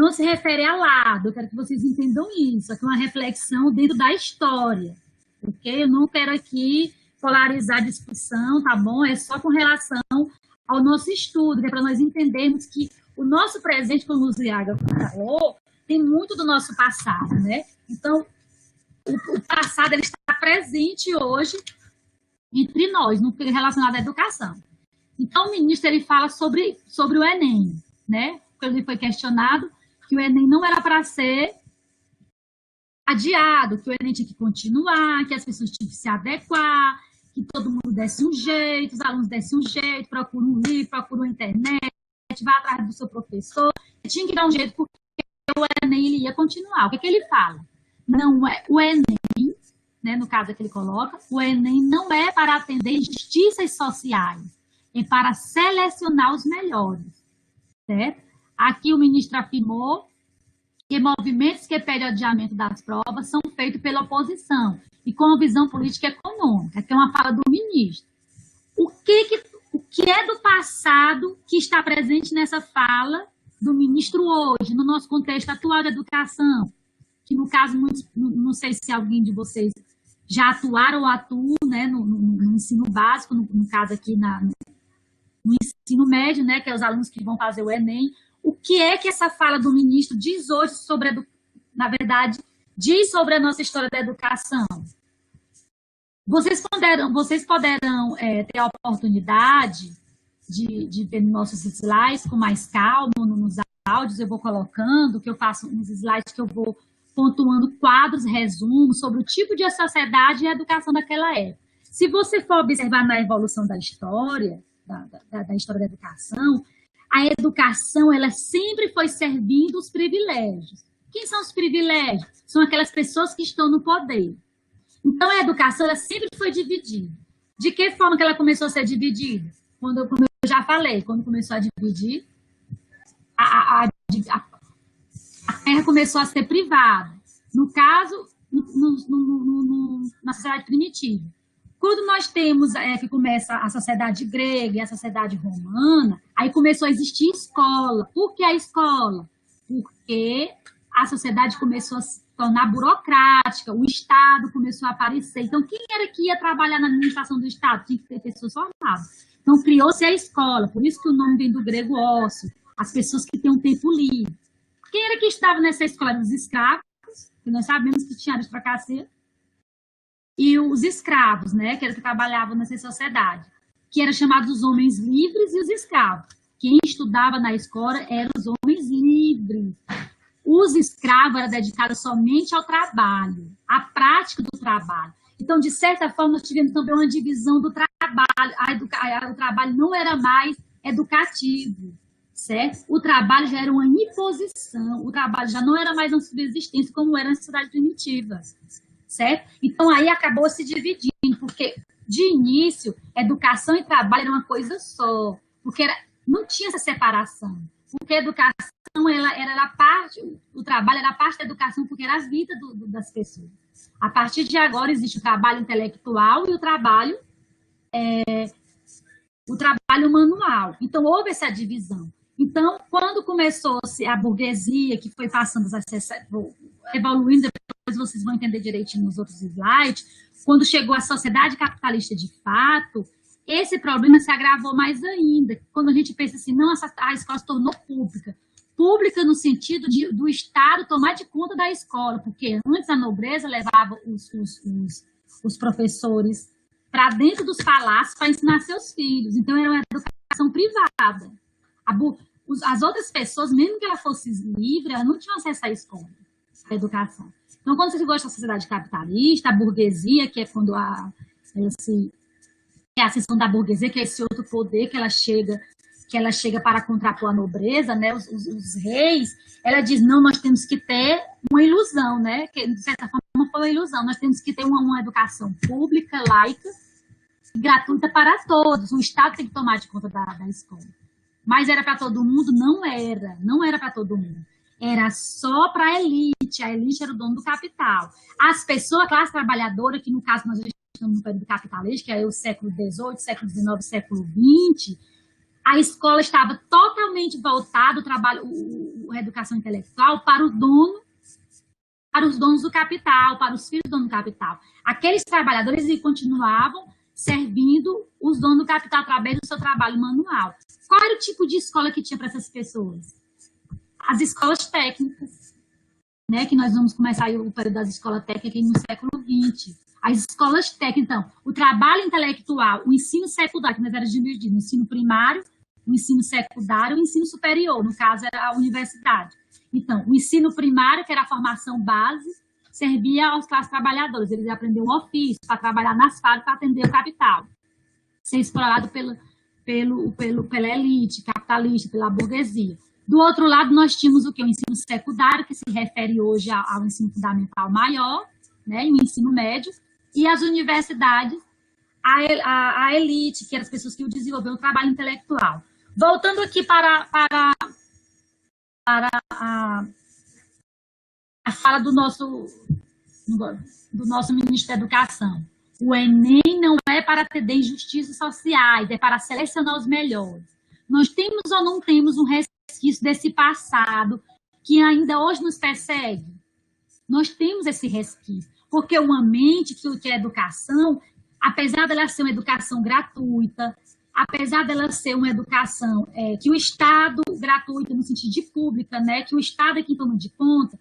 não se refere a lado, eu quero que vocês entendam isso. Aqui é uma reflexão dentro da história, ok? Eu não quero aqui polarizar a discussão, tá bom? É só com relação ao nosso estudo, que é para nós entendermos que o nosso presente, como o Luziaga falou, tem muito do nosso passado, né? Então, o passado ele está presente hoje entre nós, no que é relacionado à educação. Então, o ministro ele fala sobre o Enem, né? Porque ele foi questionado que o Enem não era para ser adiado, que o Enem tinha que continuar, que as pessoas tinham que se adequar, que todo mundo desse um jeito, os alunos dessem um jeito, procura um livro, procura uma internet, vai atrás do seu professor. Tinha que dar um jeito porque o Enem ele ia continuar. O que ele fala? Não é o Enem né, no caso que ele coloca, o Enem não é para atender injustiças sociais, é para selecionar os melhores, certo? Aqui o ministro afirmou que movimentos que pedem adiamento das provas são feitos pela oposição e com a visão política e econômica, que é uma fala do ministro. O que é do passado que está presente nessa fala do ministro hoje, no nosso contexto atual de educação? Que, no caso, não sei se alguém de vocês já atuaram ou atuam, né, no ensino básico, no caso aqui no ensino médio, né, que é os alunos que vão fazer o Enem. O que é que essa fala do ministro diz hoje sobre, na verdade, diz sobre a nossa história da educação? Vocês poderão ter a oportunidade de ver nossos slides com mais calma, nos áudios eu vou colocando, que eu faço uns slides que eu vou pontuando quadros, resumos sobre o tipo de sociedade e a educação daquela época. Se você for observar na evolução da história, da história da educação, a educação ela sempre foi servindo os privilégios. Quem são os privilégios? São aquelas pessoas que estão no poder. Então, a educação ela sempre foi dividida. De que forma que ela começou a ser dividida? Como eu já falei, quando começou a dividir, a terra começou a ser privada. No caso, na sociedade primitiva. Quando nós temos que começa a sociedade grega e a sociedade romana, aí começou a existir escola. Por que a escola? Porque a sociedade começou a se tornar burocrática, o Estado começou a aparecer. Então, quem era que ia trabalhar na administração do Estado? Tinha que ter pessoas formadas. Então, criou-se a escola, por isso que o nome vem do grego ócio, as pessoas que têm um tempo livre. Quem era que estava nessa escola? Os escravos, que nós sabemos que tinha aristocracia, e os escravos, né, que era que trabalhavam nessa sociedade, que eram chamados os homens livres e os escravos. Quem estudava na escola eram os homens livres. Os escravos eram dedicados somente ao trabalho, à prática do trabalho. Então, de certa forma, nós tivemos também uma divisão do trabalho. O trabalho não era mais educativo, certo? O trabalho já era uma imposição, o trabalho já não era mais uma subsistência como era na sociedade primitiva, certo? Então, aí acabou se dividindo, porque, de início, educação e trabalho era uma coisa só, porque não tinha essa separação, porque a educação era parte, o trabalho era parte da educação, porque era a vida das pessoas. A partir de agora, existe o trabalho intelectual e o trabalho manual. Então, houve essa divisão. Então, quando começou-se a burguesia, que foi passando, evoluindo, depois vocês vão entender direitinho nos outros slides, quando chegou a sociedade capitalista de fato, esse problema se agravou mais ainda. Quando a gente pensa assim, não, a escola se tornou pública. Pública no sentido do Estado tomar de conta da escola, porque antes a nobreza levava os professores para dentro dos palácios para ensinar seus filhos. Então, era uma educação privada. As outras pessoas, mesmo que ela fosse livre, elas não tinham acesso à escola, à educação. Então, quando você gosta da sociedade capitalista, a burguesia, que é quando a ascensão da burguesia, que é esse outro poder que ela chega para contrapor a nobreza, né, os reis, ela diz, não, nós temos que ter uma ilusão, né, que de certa forma foi uma ilusão, nós temos que ter uma educação pública, laica, gratuita para todos, o Estado tem que tomar de conta da escola. Mas era para todo mundo? Não era para todo mundo. Era só para a elite era o dono do capital. As pessoas, a classe trabalhadora, que no caso nós estamos no período capitalista, que é o século XVIII, século XIX, século XX, a escola estava totalmente voltada, a educação intelectual, para os donos do capital, para os filhos do dono do capital. Aqueles trabalhadores continuavam servindo os donos do capital através do seu trabalho manual. Qual era o tipo de escola que tinha para essas pessoas? As escolas técnicas, né, que nós vamos começar aí o período das escolas técnicas no século XX. As escolas técnicas, então, o trabalho intelectual, o ensino secundário, que nós éramos divididos, o ensino primário, o ensino secundário e o ensino superior, no caso era a universidade. Então, o ensino primário, que era a formação base, servia aos classes trabalhadores, eles aprendiam um ofício para trabalhar nas fábricas, para atender o capital, ser explorado pela elite capitalista, pela burguesia. Do outro lado, nós tínhamos o quê? O ensino secundário, que se refere hoje ao ensino fundamental maior, né, e o ensino médio, e as universidades, a elite, que eram as pessoas que desenvolveram o trabalho intelectual. Voltando aqui para a fala do nosso ministro da Educação. O Enem não é para atender injustiças sociais, é para selecionar os melhores. Nós temos ou não temos um resquício desse passado que ainda hoje nos persegue? Nós temos esse resquício, porque uma mente que é educação, apesar dela ser uma educação gratuita, apesar dela ser uma educação que o Estado, gratuita no sentido de pública, né, que o Estado é quem toma de conta,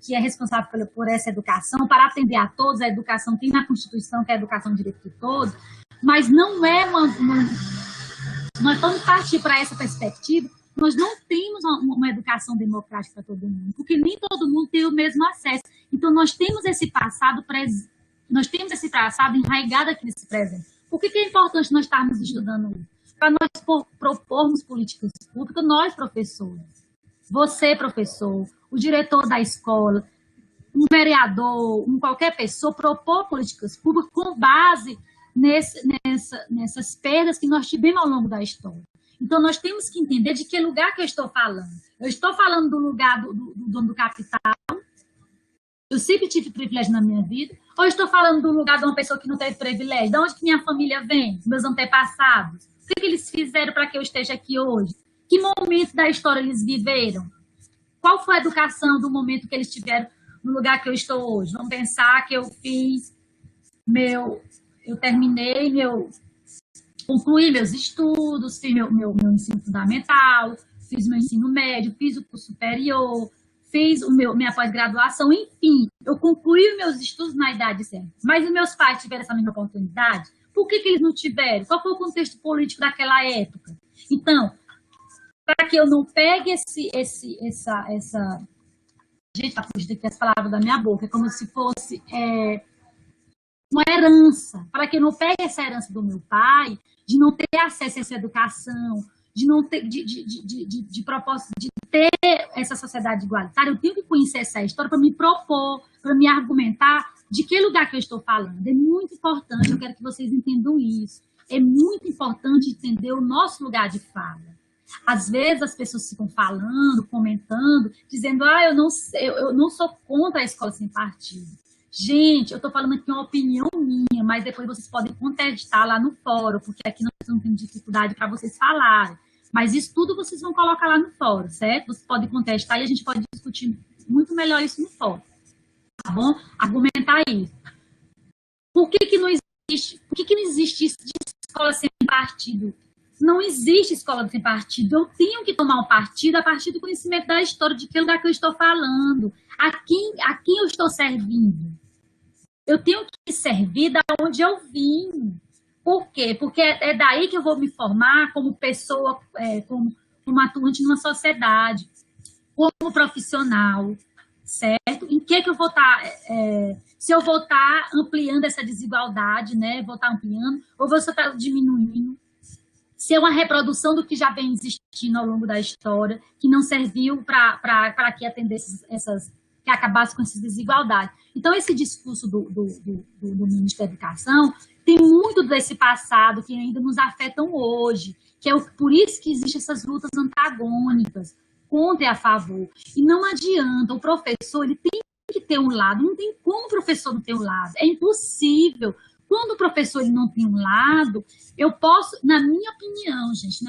que é responsável por essa educação, para atender a todos, a educação tem na Constituição, que é a educação de direito de todos, mas não é nós vamos partir para essa perspectiva, nós não temos uma educação democrática para todo mundo, porque nem todo mundo tem o mesmo acesso. Então, nós temos esse passado enraizado aqui nesse presente. Por que é importante nós estarmos estudando isso? Para nós propormos políticas públicas, nós, professores, você, professor, o diretor da escola, um vereador, qualquer pessoa, propor políticas públicas com base nessas perdas que nós tivemos ao longo da história. Então, nós temos que entender de que lugar que eu estou falando. Eu estou falando do lugar do dono do capital, eu sempre tive privilégio na minha vida, ou eu estou falando do lugar de uma pessoa que não teve privilégio? De onde que minha família vem? Meus antepassados? O que eles fizeram para que eu esteja aqui hoje? Que momento da história eles viveram? Qual foi a educação do momento que eles tiveram no lugar que eu estou hoje? Vamos pensar que eu concluí meus estudos, fiz meu ensino fundamental, fiz meu ensino médio, fiz o curso superior, fiz minha pós-graduação, enfim, eu concluí meus estudos na idade certa. Mas os meus pais tiveram essa mesma oportunidade? Por que eles não tiveram? Qual foi o contexto político daquela época? Então, para que eu não pegue essa... Gente, tá fugindo aqui as palavras da minha boca, é como se fosse uma herança, para que eu não pegue essa herança do meu pai, de não ter acesso a essa educação, de não ter, de propósito, de ter essa sociedade igualitária, eu tenho que conhecer essa história para me propor, para me argumentar de que lugar que eu estou falando. É muito importante, eu quero que vocês entendam isso. É muito importante entender o nosso lugar de fala. Às vezes as pessoas ficam falando, comentando, dizendo, eu não sou contra a escola sem partido. Gente, eu estou falando aqui uma opinião minha, mas depois vocês podem contestar lá no fórum, porque aqui nós não temos dificuldade para vocês falarem. Mas isso tudo vocês vão colocar lá no fórum, certo? Vocês podem contestar e a gente pode discutir muito melhor isso no fórum. Tá bom? Argumentar isso. Por que não existe escola sem partido? Não existe escola sem partido. Eu tenho que tomar um partido a partir do conhecimento da história, de que lugar que eu estou falando, a quem eu estou servindo. Eu tenho que servir da onde eu vim. Por quê? Porque é daí que eu vou me formar como pessoa, como atuante numa sociedade, como profissional, certo? Em que eu vou estar, se eu vou estar ampliando essa desigualdade, né? Vou estar ampliando, ou vou estar diminuindo. Se é uma reprodução do que já vem existindo ao longo da história, que não serviu para que atendesse que acabasse com essas desigualdades. Então, esse discurso do ministro da Educação tem muito desse passado que ainda nos afetam hoje, que é por isso que existem essas lutas antagônicas, contra e a favor. E não adianta, o professor ele tem que ter um lado, não tem como o professor não ter um lado, é impossível. Quando o professor ele não tem um lado, eu posso, na minha opinião, gente,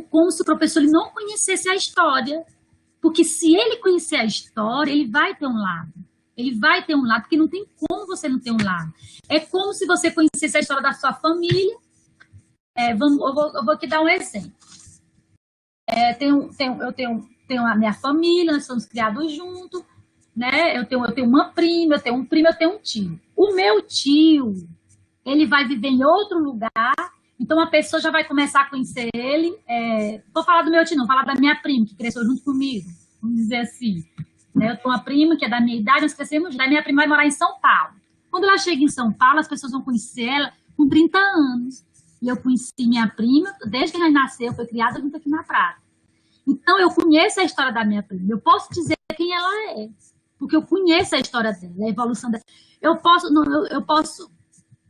como se o professor ele não conhecesse a história. Porque se ele conhecer a história, ele vai ter um lado. Ele vai ter um lado, porque não tem como você não ter um lado. É como se você conhecesse a história da sua família. Eu vou aqui dar um exemplo. Eu tenho a minha família, nós somos criados juntos, né? Eu tenho uma prima, eu tenho um primo, eu tenho um tio. O meu tio, ele vai viver em outro lugar, então a pessoa já vai começar a conhecer ele. Vou falar do meu tio, não, vou falar da minha prima, que cresceu junto comigo, vamos dizer assim. Eu tenho uma prima que é da minha idade, nós crescemos juntos, minha prima vai morar em São Paulo. Quando ela chega em São Paulo, as pessoas vão conhecer ela com 30 anos. E eu conheci minha prima, desde que ela nasceu, foi criada junto aqui na Prata. Então, eu conheço a história da minha prima, eu posso dizer quem ela é. porque eu conheço a história dela, a evolução dela. Eu posso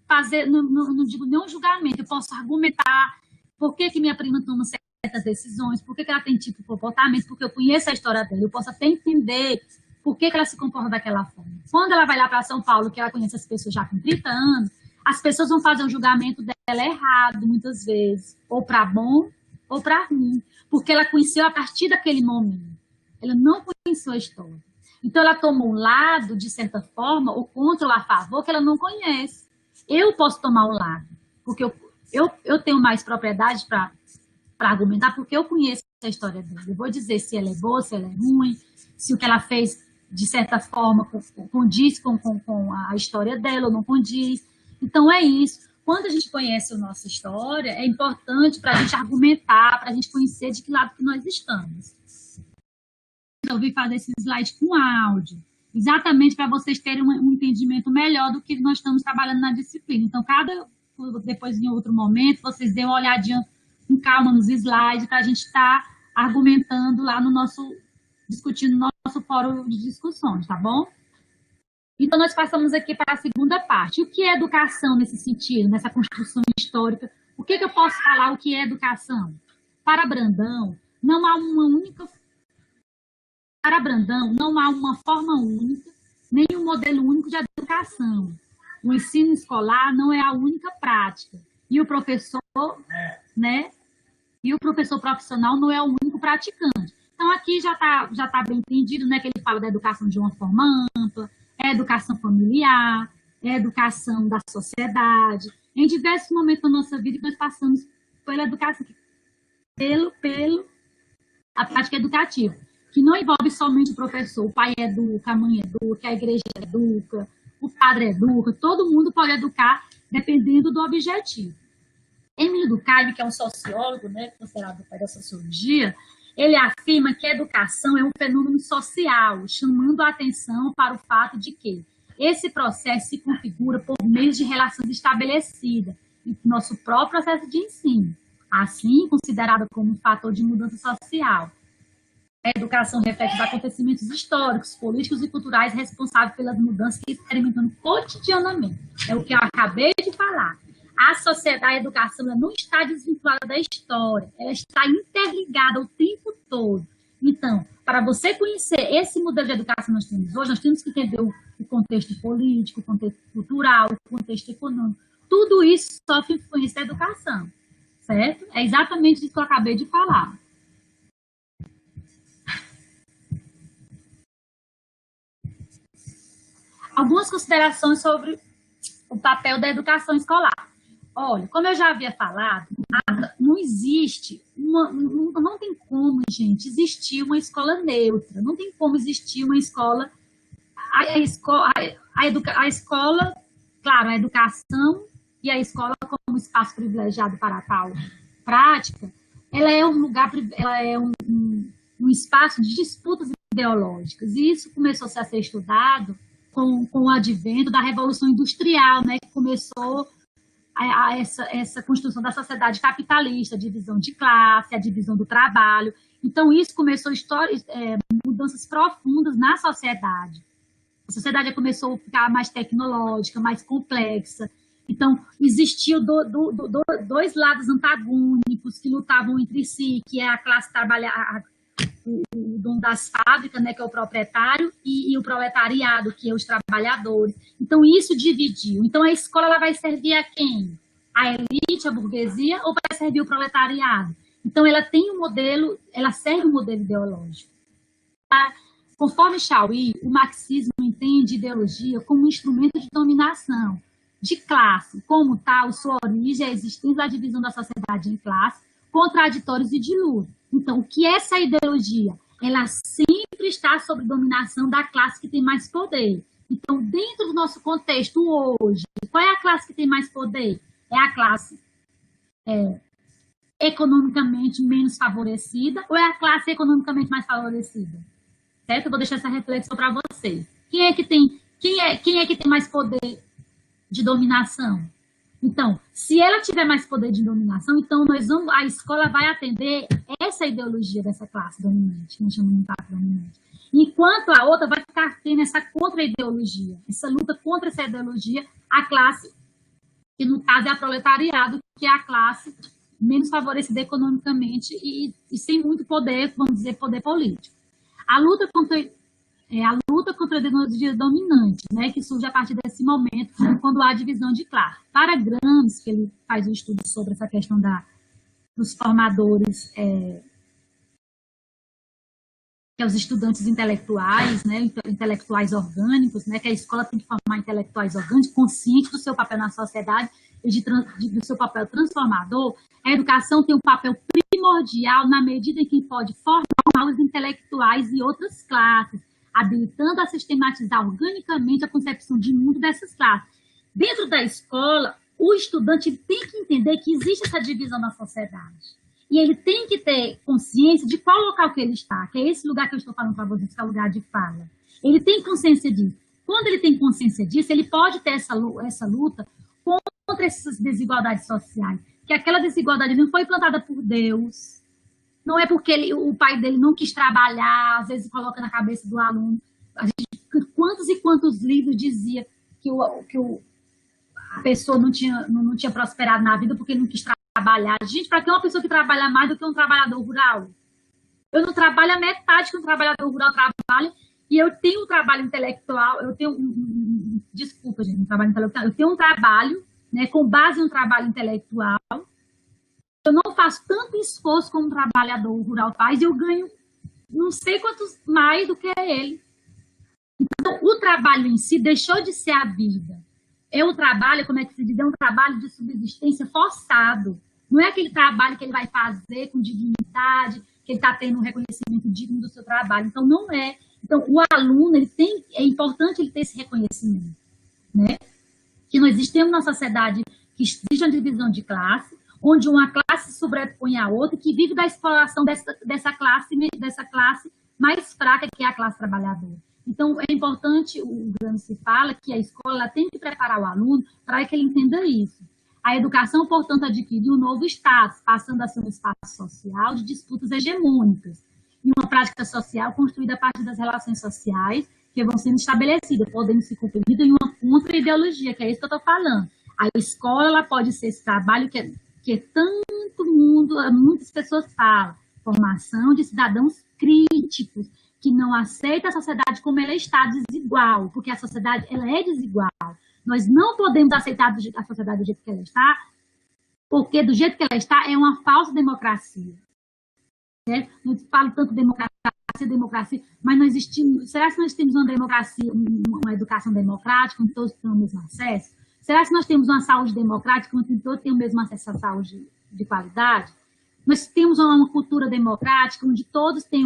fazer, não digo nenhum julgamento, eu posso argumentar por que minha prima toma certas decisões, por que ela tem tipo de comportamento, porque eu conheço a história dela, eu posso até entender por que ela se comporta daquela forma. Quando ela vai lá para São Paulo, que ela conhece as pessoas já com 30 anos, as pessoas vão fazer o julgamento dela errado, muitas vezes, ou para bom ou para ruim, porque ela conheceu a partir daquele momento. Ela não conheceu a história. Então, ela tomou um lado, de certa forma, ou contra ou a favor, que ela não conhece. Eu posso tomar um lado, porque eu tenho mais propriedade para argumentar, porque eu conheço a história dela. Eu vou dizer se ela é boa, se ela é ruim, se o que ela fez, de certa forma, condiz com a história dela ou não condiz. Então, é isso. Quando a gente conhece a nossa história, é importante para a gente argumentar, para a gente conhecer de que lado que nós estamos. Eu vim fazer esse slide com áudio, exatamente para vocês terem um entendimento melhor do que nós estamos trabalhando na disciplina. Então, depois, em outro momento, vocês dêem uma olhadinha com calma nos slides, para a gente estar argumentando lá discutindo no nosso fórum de discussões, tá bom? Então, nós passamos aqui para a segunda parte. O que é educação nesse sentido, nessa construção histórica? O que eu posso falar o que é educação? Para Brandão, não há uma forma única, nem um modelo único de educação. O ensino escolar não é a única prática. E o professor, E o professor profissional não é o único praticante. Então, aqui já tá bem entendido, né, que ele fala da educação de uma forma ampla, é educação familiar, é educação da sociedade. Em diversos momentos da nossa vida, nós passamos pela educação, a prática educativa, que não envolve somente o professor. O pai educa, a mãe educa, a igreja educa, o padre educa, todo mundo pode educar dependendo do objetivo. Emílio Durkheim, que é um sociólogo, né, considerado o pai da sociologia, ele afirma que a educação é um fenômeno social, chamando a atenção para o fato de que esse processo se configura por meio de relações estabelecidas em nosso próprio processo de ensino, assim considerada como um fator de mudança social. A educação reflete os acontecimentos históricos, políticos e culturais responsáveis pelas mudanças que experimentamos cotidianamente. É o que eu acabei de falar. A sociedade, a educação, ela não está desvinculada da história, ela está interligada o tempo todo. Então, para você conhecer esse modelo de educação que nós temos hoje, nós temos que entender o contexto político, o contexto cultural, o contexto econômico. Tudo isso sofre influência da educação, certo? É exatamente isso que eu acabei de falar. Algumas considerações sobre o papel da educação escolar. Olha, como eu já havia falado, não existe, não tem como, gente, existir uma escola neutra, não tem como existir uma escola, a escola, claro, a educação e a escola como espaço privilegiado para a tal prática, ela é um lugar, ela é um espaço de disputas ideológicas, e isso começou a ser estudado com o advento da Revolução Industrial, né, que começou essa construção da sociedade capitalista, a divisão de classe, a divisão do trabalho. Então, isso começou mudanças profundas na sociedade. A sociedade começou a ficar mais tecnológica, mais complexa. Então, existiam dois lados antagônicos que lutavam entre si, que é a classe trabalhadora, o dono das fábricas, né, que é o proprietário, e o proletariado, que é os trabalhadores. Então, isso dividiu. Então, a escola ela vai servir a quem? A elite, a burguesia, ou vai servir o proletariado? Então, ela tem um modelo, ela serve um modelo ideológico. Conforme Chauí, o marxismo entende ideologia como um instrumento de dominação de classe. Como tal, sua origem é a existência da divisão da sociedade em classes, contraditórios e de luta. Então, o que é essa ideologia? Ela sempre está sob dominação da classe que tem mais poder. Então, dentro do nosso contexto hoje, qual é a classe que tem mais poder? É a classe economicamente menos favorecida ou é a classe economicamente mais favorecida? Certo? Eu vou deixar essa reflexão para vocês. Quem é que tem mais poder de dominação? Então, se ela tiver mais poder de dominação, então a escola vai atender essa ideologia dessa classe dominante, que nós chamamos de classe dominante. Enquanto a outra vai ficar tendo essa contra-ideologia, essa luta contra essa ideologia, a classe, que no caso é a proletariado, que é a classe menos favorecida economicamente e sem muito poder, vamos dizer, poder político. A luta contra a ideologia dominante, né, que surge a partir desse momento, quando há divisão de classe. Para Gramsci, que ele faz um estudo sobre essa questão dos formadores, que é os estudantes intelectuais, né, intelectuais orgânicos, né, que a escola tem que formar intelectuais orgânicos, conscientes do seu papel na sociedade e do seu papel transformador. A educação tem um papel primordial na medida em que pode formar os intelectuais e outras classes, habilitando a sistematizar organicamente a concepção de mundo dessas classes. Dentro da escola, o estudante tem que entender que existe essa divisão na sociedade. E ele tem que ter consciência de qual local que ele está, que é esse lugar que eu estou falando para vocês, que é o lugar de fala. Ele tem consciência disso. Quando ele tem consciência disso, ele pode ter essa luta contra essas desigualdades sociais. Que aquela desigualdade não foi plantada por Deus, não é porque o pai dele não quis trabalhar, às vezes coloca na cabeça do aluno. Quantos e quantos livros dizia que a pessoa não tinha prosperado na vida porque não quis trabalhar. Gente, para que uma pessoa que trabalha mais do que um trabalhador rural? Eu não trabalho a metade que um trabalhador rural trabalha, e eu tenho um trabalho intelectual, desculpa, gente, um trabalho intelectual, eu tenho um trabalho, né, com base em um trabalho intelectual, eu não faço tanto esforço como um trabalhador rural faz, e eu ganho não sei quantos mais do que ele. Então, o trabalho em si deixou de ser a vida. É um trabalho, como é que se diz, é um trabalho de subsistência forçado. Não é aquele trabalho que ele vai fazer com dignidade, que ele está tendo um reconhecimento digno do seu trabalho. Então, não é. Então, o aluno, é importante ele ter esse reconhecimento, né? Que nós existimos numa sociedade que existe uma divisão de classe, onde uma classe se sobrepõe à outra, que vive da exploração dessa classe mais fraca, que é a classe trabalhadora. Então, é importante, o Gramsci fala que a escola tem que preparar o aluno para que ele entenda isso. A educação, portanto, adquire um novo status, passando a ser um espaço social de disputas hegemônicas e uma prática social construída a partir das relações sociais que vão sendo estabelecidas, podendo ser cumpridas em uma contra-ideologia, que é isso que eu estou falando. A escola ela pode ser esse trabalho que muitas pessoas falam, formação de cidadãos críticos, que não aceita a sociedade como ela está, desigual, porque a sociedade ela é desigual. Nós não podemos aceitar a sociedade do jeito que ela está, porque do jeito que ela está é uma falsa democracia. Né? Não falo tanto democracia, mas não existe. Será que nós temos uma democracia, uma educação democrática, onde todos têm o mesmo acesso? Será que nós temos uma saúde democrática, onde todos têm o mesmo acesso à saúde de qualidade? Nós temos uma cultura democrática, onde todos têm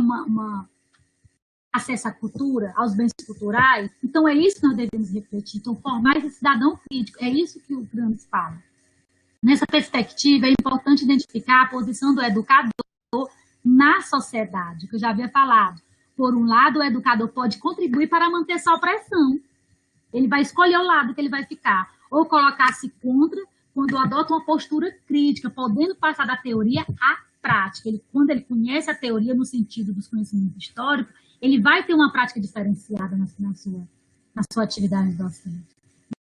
acesso à cultura, aos bens culturais. Então, é isso que nós devemos refletir. Então, formar esse cidadão crítico. É isso que o Gramsci fala. Nessa perspectiva, é importante identificar a posição do educador na sociedade, que eu já havia falado. Por um lado, o educador pode contribuir para manter essa opressão. Ele vai escolher o lado que ele vai ficar. Ou colocar-se contra quando adota uma postura crítica, podendo passar da teoria à prática. Quando ele conhece a teoria no sentido dos conhecimentos históricos, ele vai ter uma prática diferenciada na sua atividade docente.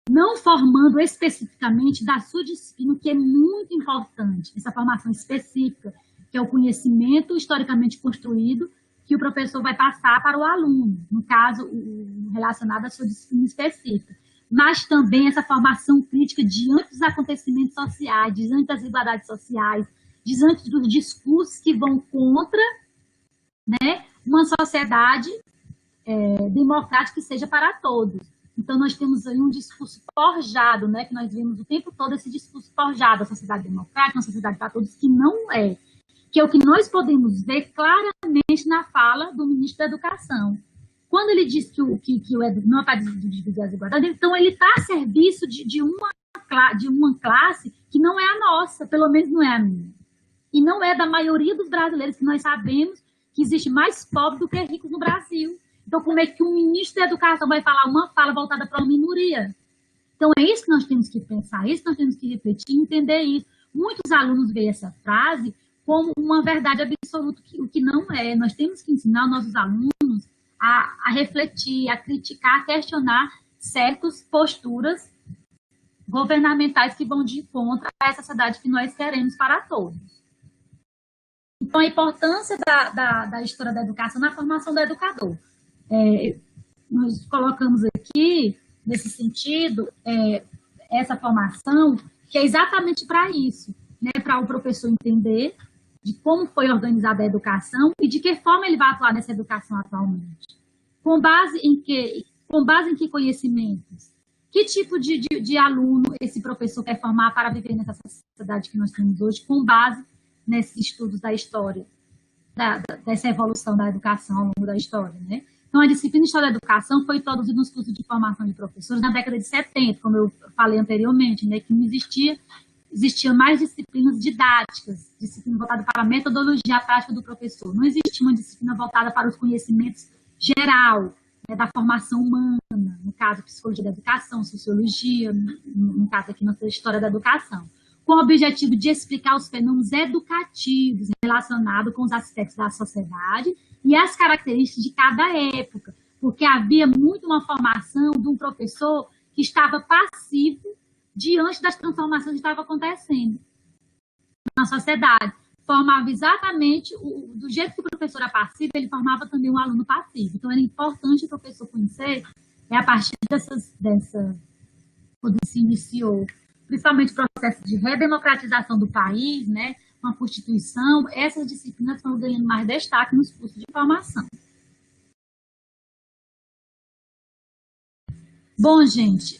Não formando especificamente da sua disciplina, que é muito importante, essa formação específica, que é o conhecimento historicamente construído, que o professor vai passar para o aluno, no caso, relacionado à sua disciplina específica. Mas também essa formação crítica diante dos acontecimentos sociais, diante das desigualdades sociais, diante dos discursos que vão contra, né, uma sociedade democrática que seja para todos. Então, nós temos aí um discurso forjado, né, que nós vemos o tempo todo esse discurso forjado da sociedade democrática, uma sociedade para todos, que não é. Que é o que nós podemos ver claramente na fala do ministro da Educação. Quando ele diz que não é para dividir as desigualdades, então ele está a serviço de uma classe que não é a nossa, pelo menos não é a minha. E não é da maioria dos brasileiros, que nós sabemos que existe mais pobre do que ricos no Brasil. Então, como é que um ministro da Educação vai falar uma fala voltada para uma minoria? Então, é isso que nós temos que pensar, é isso que nós temos que refletir, entender isso. Muitos alunos veem essa frase como uma verdade absoluta, o que não é. Nós temos que ensinar os nossos alunos a refletir, a criticar, a questionar certas posturas governamentais que vão de encontro a essa sociedade que nós queremos para todos. Então, a importância da história da educação na formação do educador. Nós colocamos aqui, nesse sentido, essa formação, que é exatamente para isso, né? Para o professor entender de como foi organizada a educação e de que forma ele vai atuar nessa educação atualmente. Com base em que conhecimentos? Que tipo de aluno esse professor quer formar para viver nessa sociedade que nós temos hoje, com base nesses estudos da história, dessa evolução da educação ao longo da história, né? Então, a disciplina de História da Educação foi introduzida nos cursos de formação de professores na década de 70, como eu falei anteriormente, né, que não existiam mais disciplinas didáticas, disciplina voltada para a metodologia, a prática do professor. Não existia uma disciplina voltada para os conhecimentos geral, né, da formação humana, no caso, psicologia da educação, sociologia, no caso aqui, nossa História da Educação, com o objetivo de explicar os fenômenos educativos relacionados com os aspectos da sociedade e as características de cada época, porque havia muito uma formação de um professor que estava passivo diante das transformações que estavam acontecendo na sociedade. Formava exatamente, do jeito que o professor era passivo, ele formava também um aluno passivo. Então, era importante o professor conhecer, a partir quando se iniciou, principalmente o processo de redemocratização do país, né, com a Constituição, essas disciplinas estão ganhando mais destaque nos cursos de formação. Bom, gente,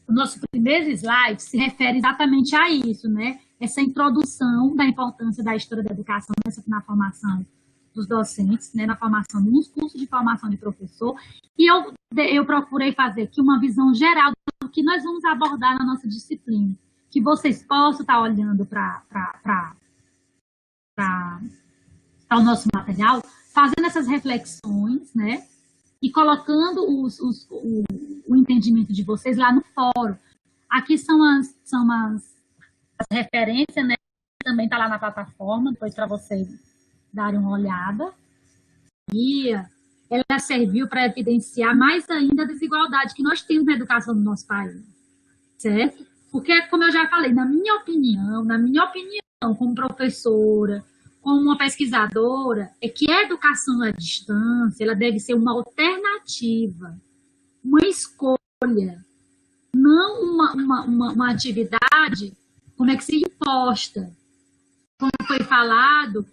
o nosso primeiro slide se refere exatamente a isso, né? Essa introdução da importância da história da educação na formação dos docentes, né? Na formação nos cursos de formação de professor. E eu procurei fazer aqui uma visão geral do que nós vamos abordar na nossa disciplina, que vocês possam estar olhando para o nosso material, fazendo essas reflexões, né? E colocando o entendimento de vocês lá no fórum. Aqui são as referências, né? Também está lá na plataforma, depois para vocês darem uma olhada. E ela serviu para evidenciar mais ainda a desigualdade que nós temos na educação do nosso país, certo? Porque, como eu já falei, na minha opinião, como professora, como uma pesquisadora, é que a educação à distância ela deve ser uma alternativa, uma escolha, não uma atividade como é que se imposta. Como foi falado,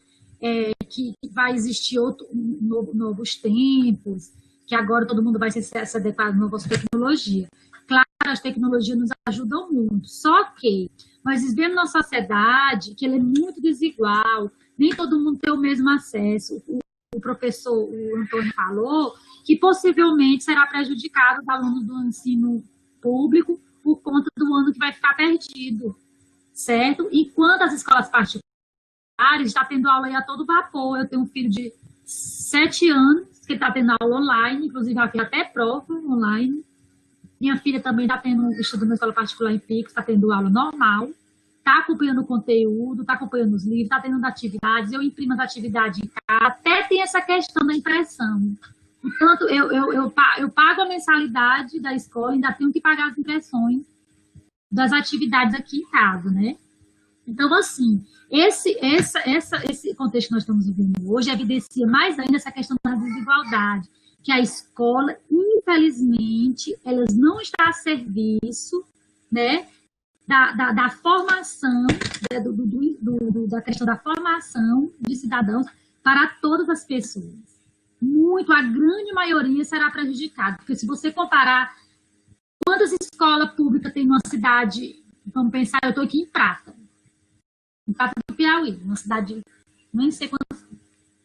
que vai existir novos tempos, que agora todo mundo vai se adequar às novas tecnologias. Claro, as tecnologias nos ajudam muito, só que nós vivemos numa sociedade que ela é muito desigual, nem todo mundo tem o mesmo acesso. O professor, o Antônio falou, que possivelmente será prejudicado os alunos do ensino público por conta do ano que vai ficar perdido, certo? Enquanto as escolas particulares estão tendo aula aí a todo vapor. Eu tenho um filho de 7 anos que está tendo aula online, inclusive a filha até prova online. Minha filha também está tendo estudo na escola particular em Pix, está tendo aula normal, está acompanhando o conteúdo, está acompanhando os livros, está tendo atividades, eu imprimo as atividades em casa, até tem essa questão da impressão. Portanto, eu pago a mensalidade da escola, ainda tenho que pagar as impressões das atividades aqui em casa, né? Então, assim, esse contexto que nós estamos vivendo hoje evidencia mais ainda essa questão da desigualdade, que a escola, infelizmente, elas não está a serviço, né, da formação, da questão da formação de cidadãos para todas as pessoas. A grande maioria será prejudicada, porque se você comparar quantas escolas públicas tem numa cidade, vamos pensar, eu estou aqui em Prata do Piauí, uma cidade, nem sei quantos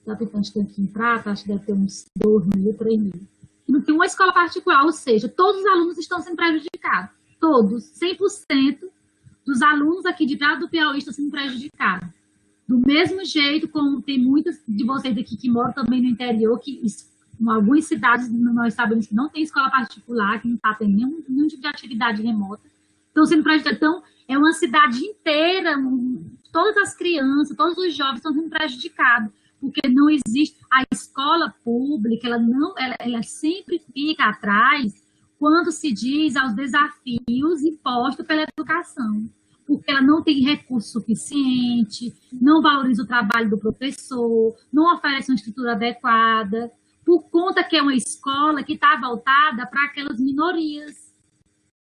habitantes tem aqui em Prata, acho que deve ter uns 2.000, 3.000. Não tem uma escola particular, ou seja, todos os alunos estão sendo prejudicados. todos, 100% dos alunos aqui de Vale do Piauí estão sendo prejudicados. Do mesmo jeito como tem muitas de vocês aqui que moram também no interior, que em algumas cidades nós sabemos que não tem escola particular, que não está tendo nenhum tipo de atividade remota, estão sendo prejudicados. Então, é uma cidade inteira, todas as crianças, todos os jovens estão sendo prejudicados, porque não existe a escola pública, ela sempre fica atrás quando se diz aos desafios impostos pela educação, porque ela não tem recurso suficiente, não valoriza o trabalho do professor, não oferece uma estrutura adequada, por conta que é uma escola que está voltada para aquelas minorias.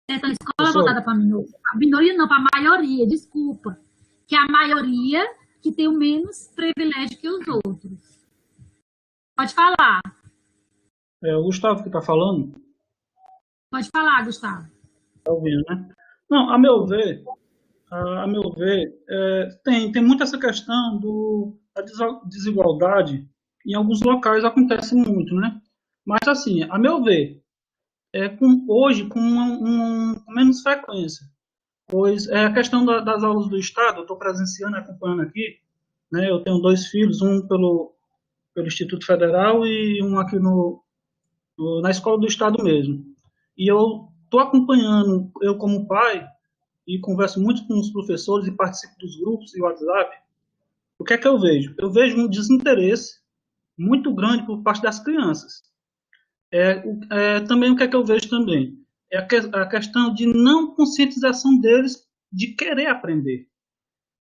Então, a escola é voltada para a minoria não, para a maioria, desculpa, que é a maioria que tem o menos privilégio que os outros. Pode falar. É o Gustavo que está falando? Pode falar, Gustavo. Está ouvindo, né? Não, a meu ver, tem muito essa questão da desigualdade. Em alguns locais acontece muito, né? Mas, assim, a meu ver, hoje com menos frequência. Pois é a questão das aulas do Estado, eu estou presenciando, acompanhando aqui, né? Eu tenho 2 filhos, um pelo Instituto Federal e um aqui na escola do Estado mesmo. E eu estou acompanhando, eu como pai, e converso muito com os professores e participo dos grupos e WhatsApp. O que é que eu vejo? Eu vejo um desinteresse muito grande por parte das crianças. Também o que é que eu vejo também? É a questão de não conscientização deles de querer aprender.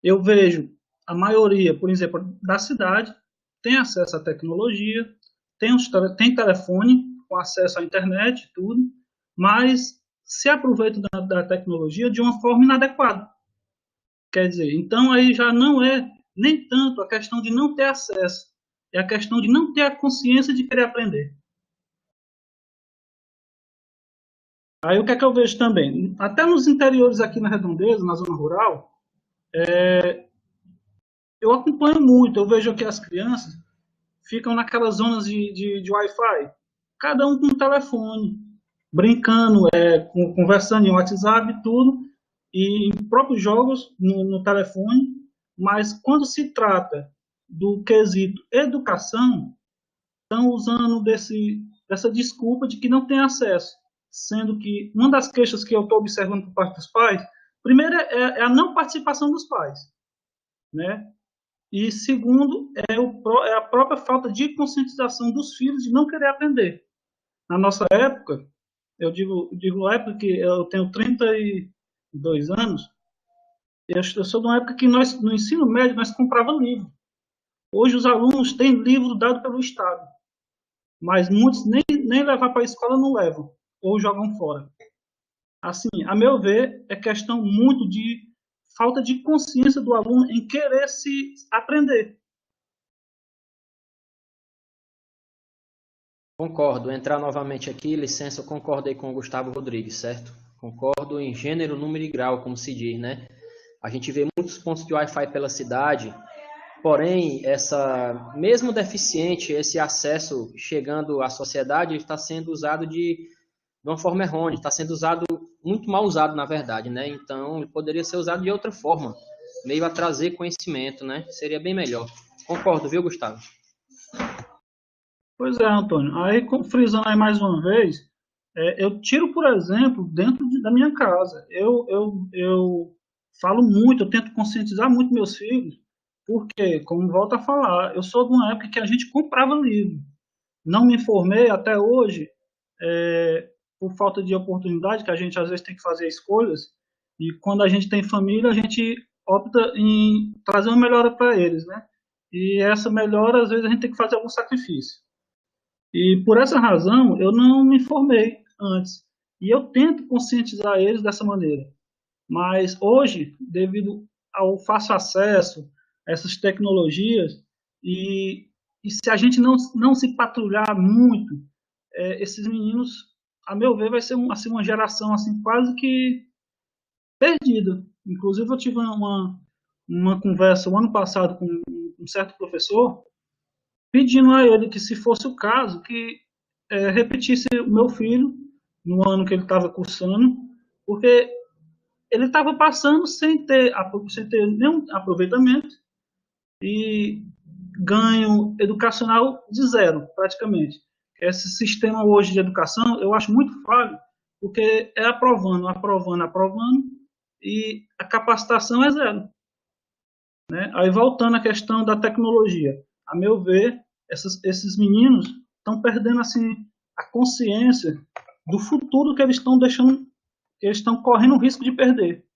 Eu vejo a maioria, por exemplo, da cidade, tem acesso à tecnologia, tem telefone com acesso à internet, tudo, mas se aproveita da tecnologia de uma forma inadequada. Quer dizer, então aí já não é nem tanto a questão de não ter acesso, é a questão de não ter a consciência de querer aprender. Aí o que é que eu vejo também? Até nos interiores aqui na Redondeza, na zona rural, eu acompanho muito, eu vejo que as crianças ficam naquelas zonas de Wi-Fi, cada um com um telefone, brincando, conversando em WhatsApp e tudo, e em próprios jogos no telefone, mas quando se trata do quesito educação, estão usando dessa desculpa de que não tem acesso, sendo que uma das queixas que eu estou observando por parte dos pais, primeiro é a não participação dos pais, né? E segundo é a própria falta de conscientização dos filhos de não querer aprender. Na nossa época, eu digo época que eu tenho 32 anos, eu sou de uma época que nós, no ensino médio, nós comprávamos livro. Hoje os alunos têm livro dado pelo Estado, mas muitos nem levar para a escola não levam, ou jogam fora. Assim, a meu ver, é questão muito de falta de consciência do aluno em querer se aprender. Concordo. Entrar novamente aqui, licença, eu concordo aí com o Gustavo Rodrigues, certo? Concordo em gênero, número e grau, como se diz, né? A gente vê muitos pontos de Wi-Fi pela cidade, porém, mesmo deficiente, esse acesso chegando à sociedade está sendo usado de uma forma errônea, está sendo usado, muito mal usado, na verdade, né? Então, ele poderia ser usado de outra forma, meio a trazer conhecimento, né? Seria bem melhor. Concordo, viu, Gustavo? Pois é, Antônio. Aí, frisando aí mais uma vez, eu tiro, por exemplo, dentro da minha casa. Eu falo muito, eu tento conscientizar muito meus filhos, porque, como volto a falar, eu sou de uma época que a gente comprava livro. Não me informei até hoje, por falta de oportunidade, que a gente às vezes tem que fazer escolhas, e quando a gente tem família, a gente opta em trazer uma melhora para eles, né? E essa melhora, às vezes, a gente tem que fazer algum sacrifício. E por essa razão, eu não me informei antes. E eu tento conscientizar eles dessa maneira. Mas hoje, devido ao fácil acesso a essas tecnologias, e se a gente não se patrulhar muito, esses meninos, a meu ver, vai ser assim, uma geração assim, quase que perdida. Inclusive, eu tive uma conversa o ano passado com um certo professor, pedindo a ele que, se fosse o caso, que repetisse o meu filho, no ano que ele estava cursando, porque ele estava passando sem ter nenhum aproveitamento e ganho educacional de zero, praticamente. Esse sistema hoje de educação eu acho muito falho, porque é aprovando, aprovando, aprovando, e a capacitação é zero. Né? Aí, voltando à questão da tecnologia, a meu ver, esses meninos estão perdendo assim, a consciência do futuro que eles estão deixando, que eles estão correndo o risco de perder,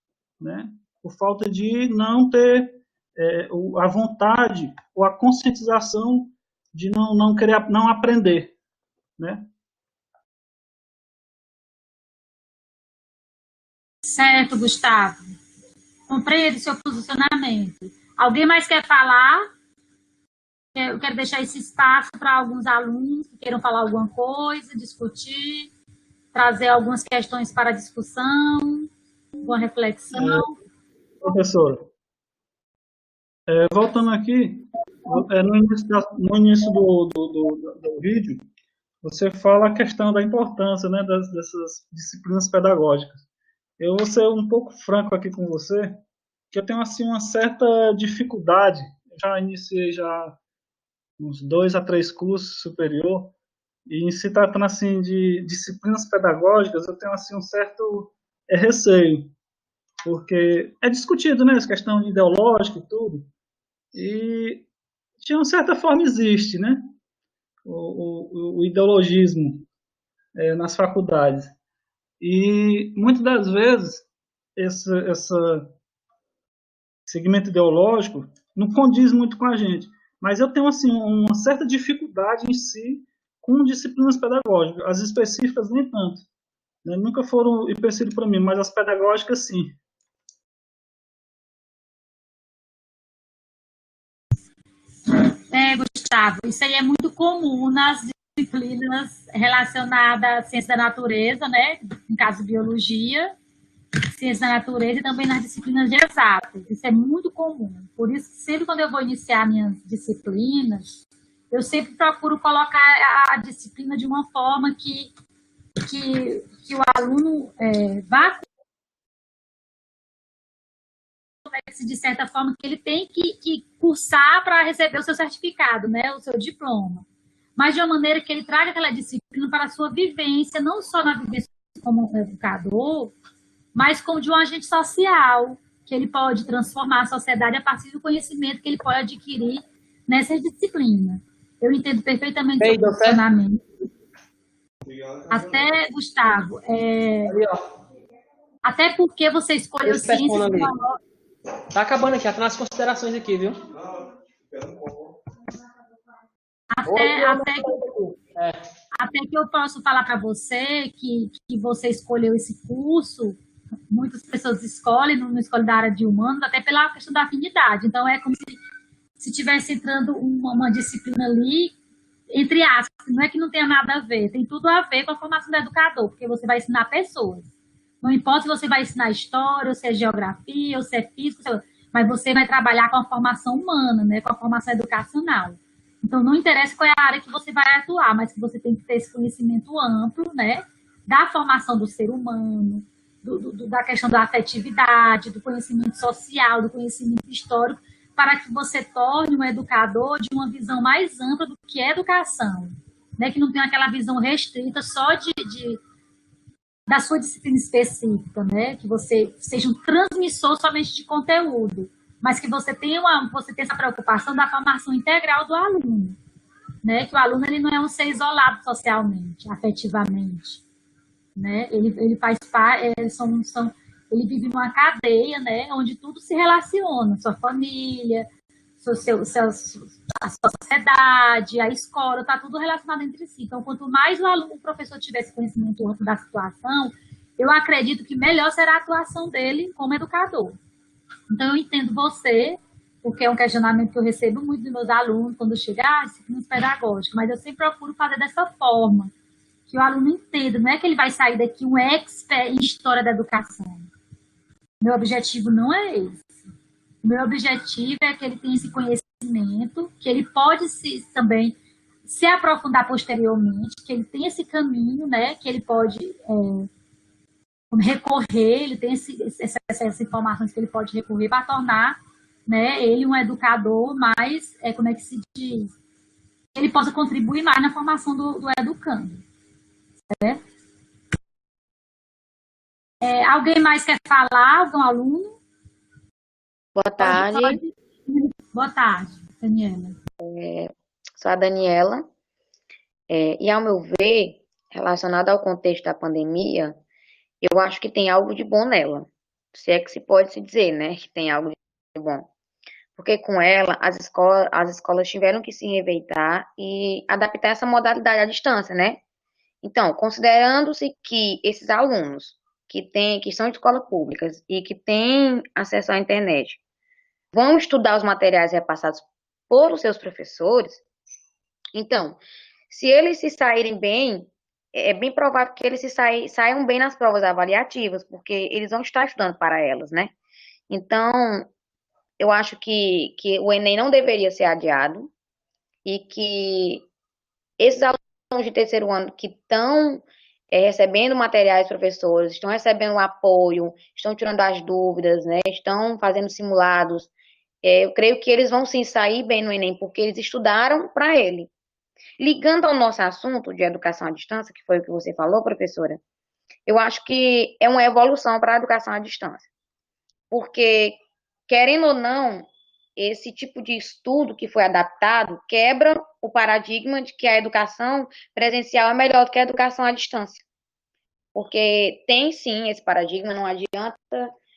né? Por falta de não ter a vontade ou a conscientização de não querer, não aprender, né? Certo, Gustavo. Compreendo o seu posicionamento. Alguém mais quer falar? Eu quero deixar esse espaço para alguns alunos que queiram falar alguma coisa, discutir, trazer algumas questões para discussão, alguma reflexão. Professora, voltando aqui, no início do vídeo, você fala a questão da importância, né, dessas disciplinas pedagógicas. Eu vou ser um pouco franco aqui com você, que eu tenho assim uma certa dificuldade. Já iniciei uns 2 a 3 cursos superior, e em se tratando assim de disciplinas pedagógicas, eu tenho assim um certo receio, porque é discutido, né, essa questão ideológica e tudo, e de uma certa forma existe, né, o ideologismo nas faculdades, e muitas das vezes esse segmento ideológico não condiz muito com a gente, mas eu tenho assim uma certa dificuldade em si com disciplinas pedagógicas, as específicas nem tanto, né? Nunca foram empecilho para mim, mas as pedagógicas sim. Gustavo, isso aí é muito comum nas disciplinas relacionadas à ciência da natureza, né? No caso, biologia, ciência da natureza e também nas disciplinas de exatas. Isso é muito comum. Por isso, sempre quando eu vou iniciar minhas disciplinas, eu sempre procuro colocar a disciplina de uma forma que o aluno vá de certa forma que ele tem que cursar para receber o seu certificado, né, o seu diploma. Mas de uma maneira que ele traga aquela disciplina para a sua vivência, não só na vivência como educador, mas como de um agente social, que ele pode transformar a sociedade a partir do conhecimento que ele pode adquirir nessa disciplina. Eu entendo perfeitamente o seu posicionamento. Até, Gustavo, até porque você escolheu ciências... Tá acabando aqui, já tá nas considerações aqui, viu? Até que eu posso falar para você que você escolheu esse curso, muitas pessoas escolhem, não escolhem da área de humanos, até pela questão da afinidade. Então, é como se tivesse entrando uma disciplina ali, entre aspas, não é que não tenha nada a ver, tem tudo a ver com a formação do educador, porque você vai ensinar pessoas. Não importa se você vai ensinar história, ou se é geografia, ou se é física, mas você vai trabalhar com a formação humana, né, com a formação educacional. Então, não interessa qual é a área que você vai atuar, mas que você tem que ter esse conhecimento amplo, né, da formação do ser humano, da questão da afetividade, do conhecimento social, do conhecimento histórico, para que você torne um educador de uma visão mais ampla do que é educação, né, que não tenha aquela visão restrita só da sua disciplina específica, né? Que você seja um transmissor somente de conteúdo, mas que você tenha essa preocupação da formação integral do aluno, né? Que o aluno ele não é um ser isolado socialmente, afetivamente, né? Ele faz parte, ele vive numa cadeia, né? Onde tudo se relaciona, sua família, a sociedade, a escola, está tudo relacionado entre si. Então, quanto mais o professor tiver esse conhecimento amplo da situação, eu acredito que melhor será a atuação dele como educador. Então, eu entendo você, porque é um questionamento que eu recebo muito dos meus alunos quando chega disciplinas pedagógicas, mas eu sempre procuro fazer dessa forma, que o aluno entenda, não é que ele vai sair daqui um expert em história da educação. Meu objetivo não é esse. Meu objetivo é que ele tenha esse conhecimento, que ele pode também se aprofundar posteriormente, que ele tenha esse caminho, né, que ele pode recorrer, ele tem essas informações que ele pode recorrer para tornar, né, ele um educador mais, como é que se diz? Ele possa contribuir mais na formação do educando. Certo? Alguém mais quer falar? Algum aluno? Boa tarde. Boa tarde, Daniela. Sou a Daniela. E ao meu ver, relacionado ao contexto da pandemia, eu acho que tem algo de bom nela. Se é que se pode se dizer, né, que tem algo de bom. Porque com ela, as escolas tiveram que se reinventar e adaptar essa modalidade à distância, né? Então, considerando-se que esses alunos que são de escolas públicas e que têm acesso à internet vão estudar os materiais repassados por os seus professores, então, se eles se saírem bem, é bem provável que eles saiam bem nas provas avaliativas, porque eles vão estar estudando para elas, né? Então, eu acho que o Enem não deveria ser adiado e que esses alunos de terceiro ano que estão recebendo materiais dos professores, estão recebendo apoio, estão tirando as dúvidas, né? Estão fazendo simulados. Eu creio que eles vão sim sair bem no Enem, porque eles estudaram para ele. Ligando ao nosso assunto de educação à distância, que foi o que você falou, professora, eu acho que é uma evolução para a educação à distância. Porque, querendo ou não, esse tipo de estudo que foi adaptado quebra o paradigma de que a educação presencial é melhor do que a educação à distância. Porque tem sim esse paradigma, não adianta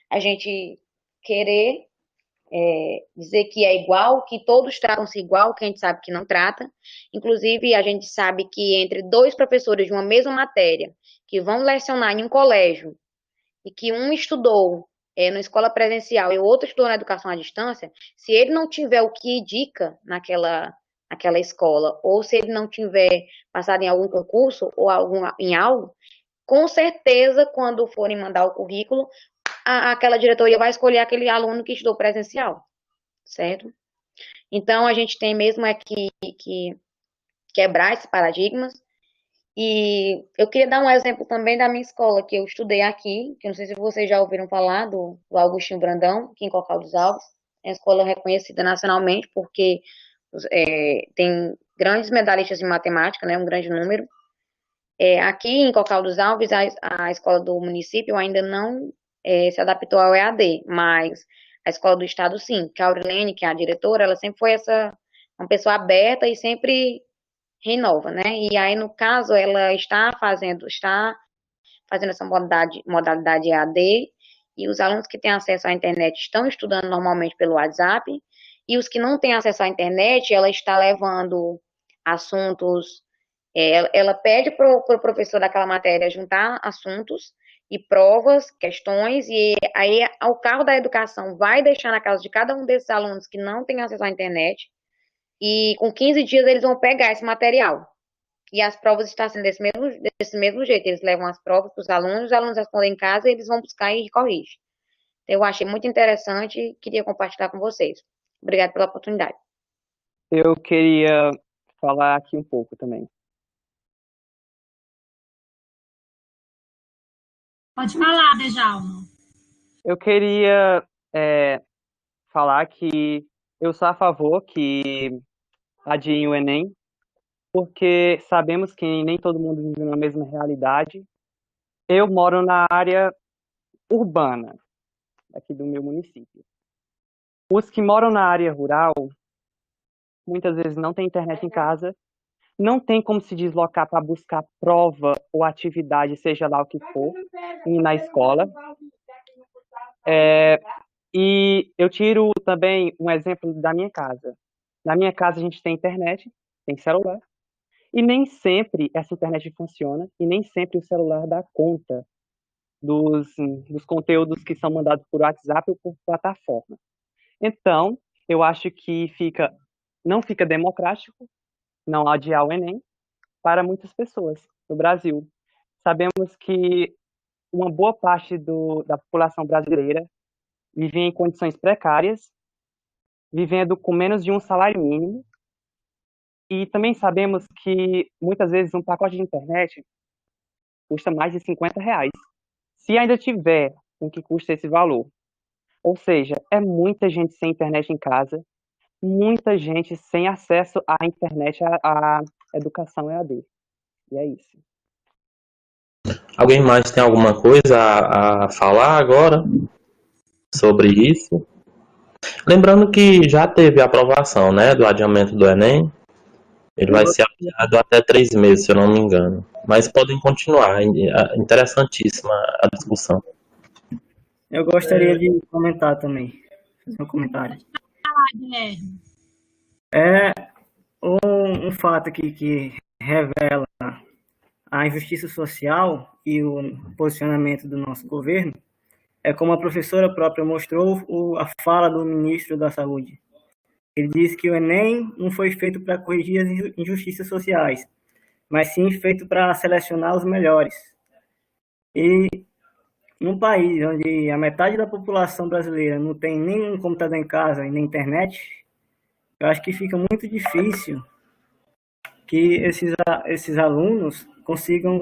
a gente querer dizer que é igual, que todos tratam-se igual, que a gente sabe que não trata. Inclusive, a gente sabe que entre dois professores de uma mesma matéria, que vão lecionar em um colégio, e que um estudou na escola presencial e o outro estudou na educação à distância, se ele não tiver o que indica naquela escola, ou se ele não tiver passado em algum concurso ou em algo, com certeza, quando forem mandar o currículo, aquela diretoria vai escolher aquele aluno que estudou presencial, certo? Então, a gente tem mesmo que quebrar esses paradigmas. E eu queria dar um exemplo também da minha escola, que eu estudei aqui, que eu não sei se vocês já ouviram falar do Augustinho Brandão, aqui em Cocal dos Alves. É uma escola reconhecida nacionalmente, porque tem grandes medalhistas de matemática, né, um grande número. Aqui em Cocal dos Alves, a escola do município ainda não se adaptou ao EAD, mas a escola do estado sim, que a Aurilene, que é a diretora, ela sempre foi uma pessoa aberta e sempre renova, né? E aí, no caso, ela está fazendo essa modalidade EAD, e os alunos que têm acesso à internet estão estudando normalmente pelo WhatsApp, e os que não têm acesso à internet, ela está levando assuntos. Ela pede para o professor daquela matéria juntar assuntos e provas, questões, e aí o carro da educação vai deixar na casa de cada um desses alunos que não têm acesso à internet, e com 15 dias eles vão pegar esse material. E as provas estão sendo desse mesmo jeito. Eles levam as provas para os alunos respondem em casa e eles vão buscar e corrigem. Então, eu achei muito interessante e queria compartilhar com vocês. Obrigada pela oportunidade. Eu queria falar aqui um pouco também. Pode falar, Dejalma. Eu queria falar que eu sou a favor que adiem o Enem, porque sabemos que nem todo mundo vive na mesma realidade. Eu moro na área urbana, aqui do meu município. Os que moram na área rural, muitas vezes não têm internet em casa, não tem como se deslocar para buscar prova ou atividade, seja lá o que for, ir na escola. E eu tiro também um exemplo da minha casa. Na minha casa a gente tem internet, tem celular, e nem sempre essa internet funciona, e nem sempre o celular dá conta dos conteúdos que são mandados por WhatsApp ou por plataforma. Então, eu acho que não fica democrático não adiar o Enem para muitas pessoas no Brasil. Sabemos que uma boa parte da população brasileira vive em condições precárias, vivendo com menos de um salário mínimo, e também sabemos que muitas vezes um pacote de internet custa mais de R$ 50. se ainda tiver o que custa esse valor. Ou seja, é muita gente sem internet em casa, muita gente sem acesso à internet, à educação EAD. E é isso. Alguém mais tem alguma coisa a falar agora sobre isso? Lembrando que já teve a aprovação, né, do adiamento do Enem. Ele vai ser adiado até 3 meses, se eu não me engano. Mas podem continuar. Interessantíssima a discussão. Eu gostaria de comentar também. Fazer um comentário. Guilherme. É um fato aqui que revela a injustiça social e o posicionamento do nosso governo é como a professora própria mostrou a fala do ministro da Saúde. Ele disse que o Enem não foi feito para corrigir as injustiças sociais, mas sim feito para selecionar os melhores. E num país onde a metade da população brasileira não tem nem um computador em casa e nem internet, eu acho que fica muito difícil que esses alunos consigam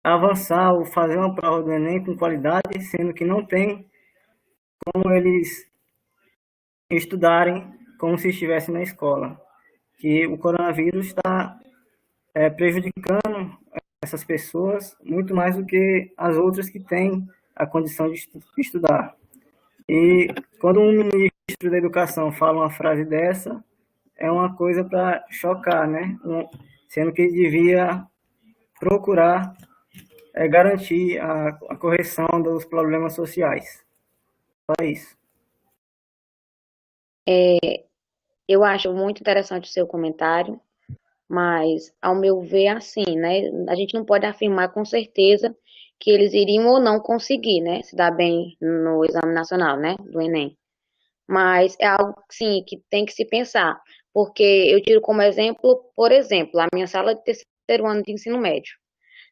avançar ou fazer uma prova do Enem com qualidade, sendo que não tem como eles estudarem como se estivessem na escola. Que o coronavírus está prejudicando essas pessoas muito mais do que as outras que têm a condição de estudar. E quando um ministro da Educação fala uma frase dessa, é uma coisa para chocar, né? Sendo que ele devia procurar garantir a correção dos problemas sociais. Só isso. Eu acho muito interessante o seu comentário, mas, ao meu ver, assim, né? A gente não pode afirmar com certeza que eles iriam ou não conseguir, né? Se dar bem no exame nacional, né? Do Enem. Mas é algo, sim, que tem que se pensar. Porque eu tiro como exemplo, por exemplo, a minha sala de terceiro ano de ensino médio.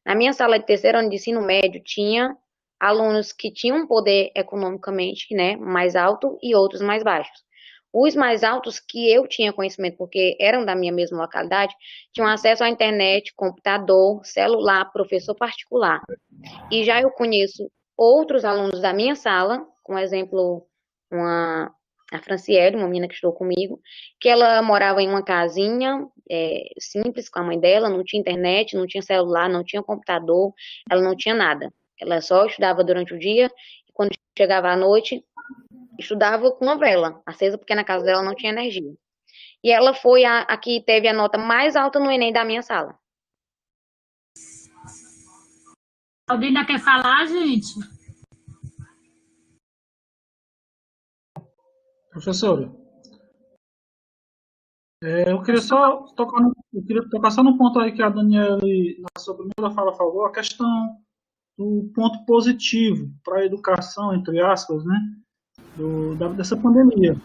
Na minha sala de terceiro ano de ensino médio, tinha alunos que tinham um poder economicamente, né, mais alto e outros mais baixos. Os mais altos, que eu tinha conhecimento, porque eram da minha mesma localidade, tinham acesso à internet, computador, celular, professor particular. E já eu conheço outros alunos da minha sala, como exemplo, a Franciele, uma menina que estudou comigo, que ela morava em uma casinha simples com a mãe dela, não tinha internet, não tinha celular, não tinha computador, ela não tinha nada. Ela só estudava durante o dia e quando chegava à noite, estudava com uma vela acesa, porque na casa dela não tinha energia. E ela foi a que teve a nota mais alta no Enem da minha sala. Alguém ainda quer falar, gente? Professora, eu queria só tocar só no ponto aí que a Daniela, na sua primeira fala, falou, a questão do ponto positivo para a educação, entre aspas, né, dessa pandemia.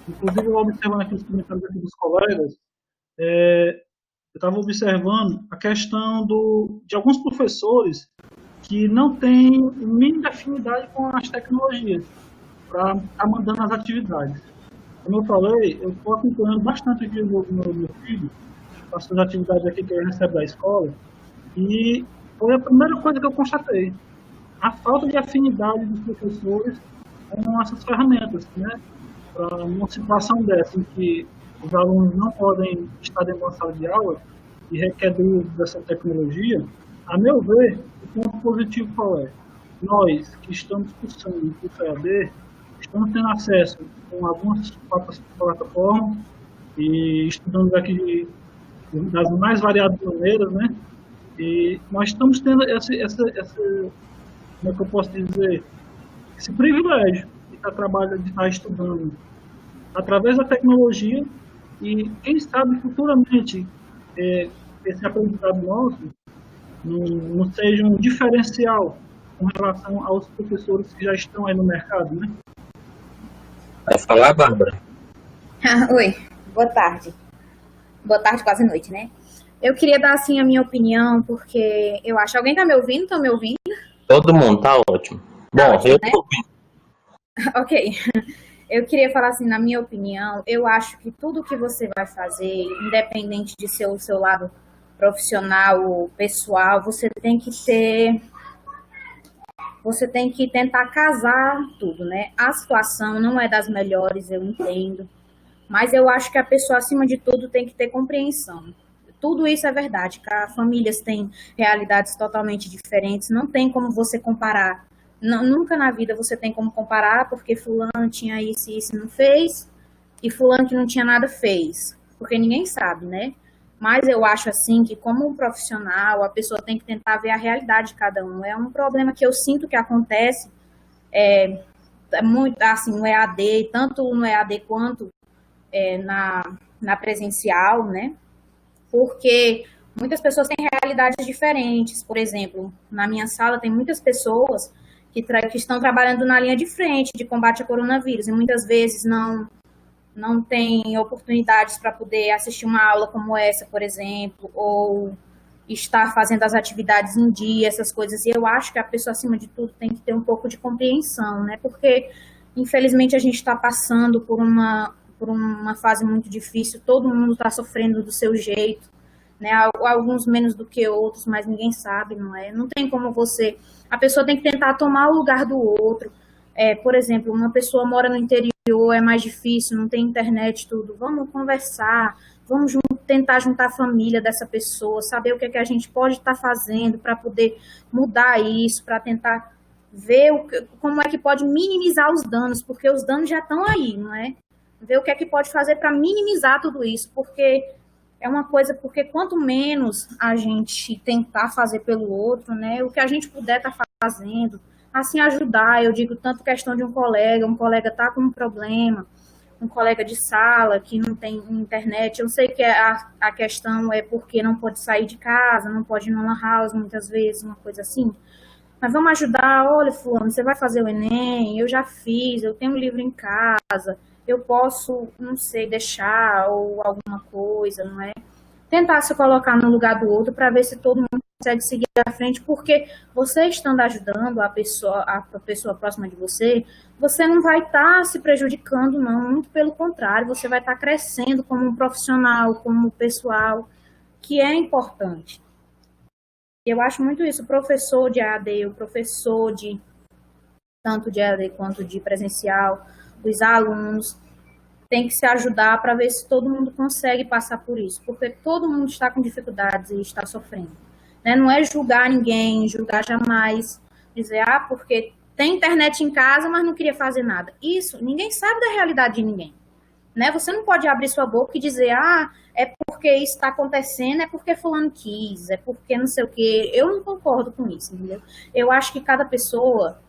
Inclusive, eu observando aqui os comentários aqui dos colegas, eu estava observando a questão de alguns professores que não têm mínima afinidade com as tecnologias para estar mandando as atividades. Como eu falei, eu estou acompanhando bastante aqui o meu filho, faço as atividades aqui que ele recebe da escola, e foi a primeira coisa que eu constatei, a falta de afinidade dos professores com essas ferramentas, né? Para uma situação dessa, em que os alunos não podem estar dentro de uma sala de aula e requer do uso dessa tecnologia, a meu ver, o ponto positivo qual é? Nós que estamos cursando o curso EAD, estamos tendo acesso com algumas plataformas e estudando aqui das mais variadas maneiras, né? E nós estamos tendo como é que eu posso dizer, esse privilégio de estar estudando através da tecnologia e, quem sabe, futuramente, esse aprendizado nosso não seja um diferencial com relação aos professores que já estão aí no mercado, né? Vai falar, Bárbara? Oi, boa tarde. Boa tarde, quase noite, né? Eu queria dar, assim, a minha opinião, porque eu acho... Alguém tá me ouvindo? Estão me ouvindo? Todo mundo, tá ótimo. Tá Bom, ótimo, eu né? tô ouvindo. Ok. Eu queria falar assim, na minha opinião, eu acho que tudo que você vai fazer, independente de ser o seu lado profissional, pessoal, você tem que tentar casar tudo, né? A situação não é das melhores, eu entendo, mas eu acho que a pessoa, acima de tudo, tem que ter compreensão. Tudo isso é verdade, que as famílias têm realidades totalmente diferentes, não tem como você comparar, nunca na vida você tem como comparar, porque fulano tinha isso e isso não fez, e fulano que não tinha nada fez, porque ninguém sabe, né? Mas eu acho assim que, como um profissional, a pessoa tem que tentar ver a realidade de cada um. É um problema que eu sinto que acontece muito assim no EAD, tanto no EAD quanto na presencial, né? Porque muitas pessoas têm realidades diferentes. Por exemplo, na minha sala tem muitas pessoas que estão trabalhando na linha de frente de combate ao coronavírus e muitas vezes não tem oportunidades para poder assistir uma aula como essa, por exemplo, ou estar fazendo as atividades em dia, essas coisas. E eu acho que a pessoa, acima de tudo, tem que ter um pouco de compreensão, né? Porque, infelizmente, a gente está passando por uma fase muito difícil, todo mundo está sofrendo do seu jeito, né? Alguns menos do que outros, mas ninguém sabe, não é? Não tem como você... A pessoa tem que tentar tomar o lugar do outro. Por exemplo, uma pessoa mora no interior, é mais difícil, não tem internet, tudo. Vamos conversar, vamos tentar juntar a família dessa pessoa, saber o que é que a gente pode estar fazendo para poder mudar isso, para tentar ver como é que pode minimizar os danos, porque os danos já estão aí, não é? Ver o que é que pode fazer para minimizar tudo isso, porque é uma coisa, porque quanto menos a gente tentar fazer pelo outro, né, o que a gente puder estar fazendo, assim, ajudar, eu digo tanto questão de um colega tá com um problema, um colega de sala que não tem internet, eu sei que a questão é porque não pode sair de casa, não pode ir no lan house muitas vezes, uma coisa assim, mas vamos ajudar, olha, fulano, você vai fazer o Enem, eu já fiz, eu tenho um livro em casa, eu posso, não sei, deixar ou alguma coisa, não é? Tentar se colocar no lugar do outro para ver se todo mundo consegue seguir à frente, porque você estando ajudando a pessoa próxima de você, você não vai estar se prejudicando, não, muito pelo contrário, você vai estar crescendo como um profissional, como pessoal, que é importante. Eu acho muito isso, o professor de AD, o professor tanto de AD quanto de presencial, os alunos, tem que se ajudar para ver se todo mundo consegue passar por isso, porque todo mundo está com dificuldades e está sofrendo. Né? Não é julgar ninguém, julgar jamais, dizer, porque tem internet em casa, mas não queria fazer nada. Isso, ninguém sabe da realidade de ninguém. Né? Você não pode abrir sua boca e dizer, é porque isso está acontecendo, é porque fulano quis, é porque não sei o quê. Eu não concordo com isso, entendeu? Eu acho que cada pessoa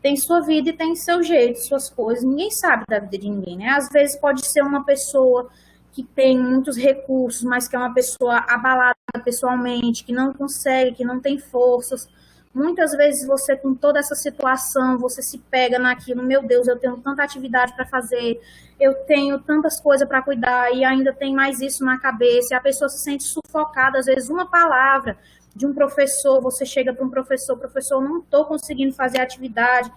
tem sua vida e tem seu jeito, suas coisas. Ninguém sabe da vida de ninguém, né? Às vezes pode ser uma pessoa que tem muitos recursos, mas que é uma pessoa abalada pessoalmente, que não consegue, que não tem forças. Muitas vezes você, com toda essa situação, você se pega naquilo, meu Deus, eu tenho tanta atividade para fazer, eu tenho tantas coisas para cuidar e ainda tem mais isso na cabeça, e a pessoa se sente sufocada, às vezes uma palavra de um professor, você chega para um professor, não estou conseguindo fazer atividade,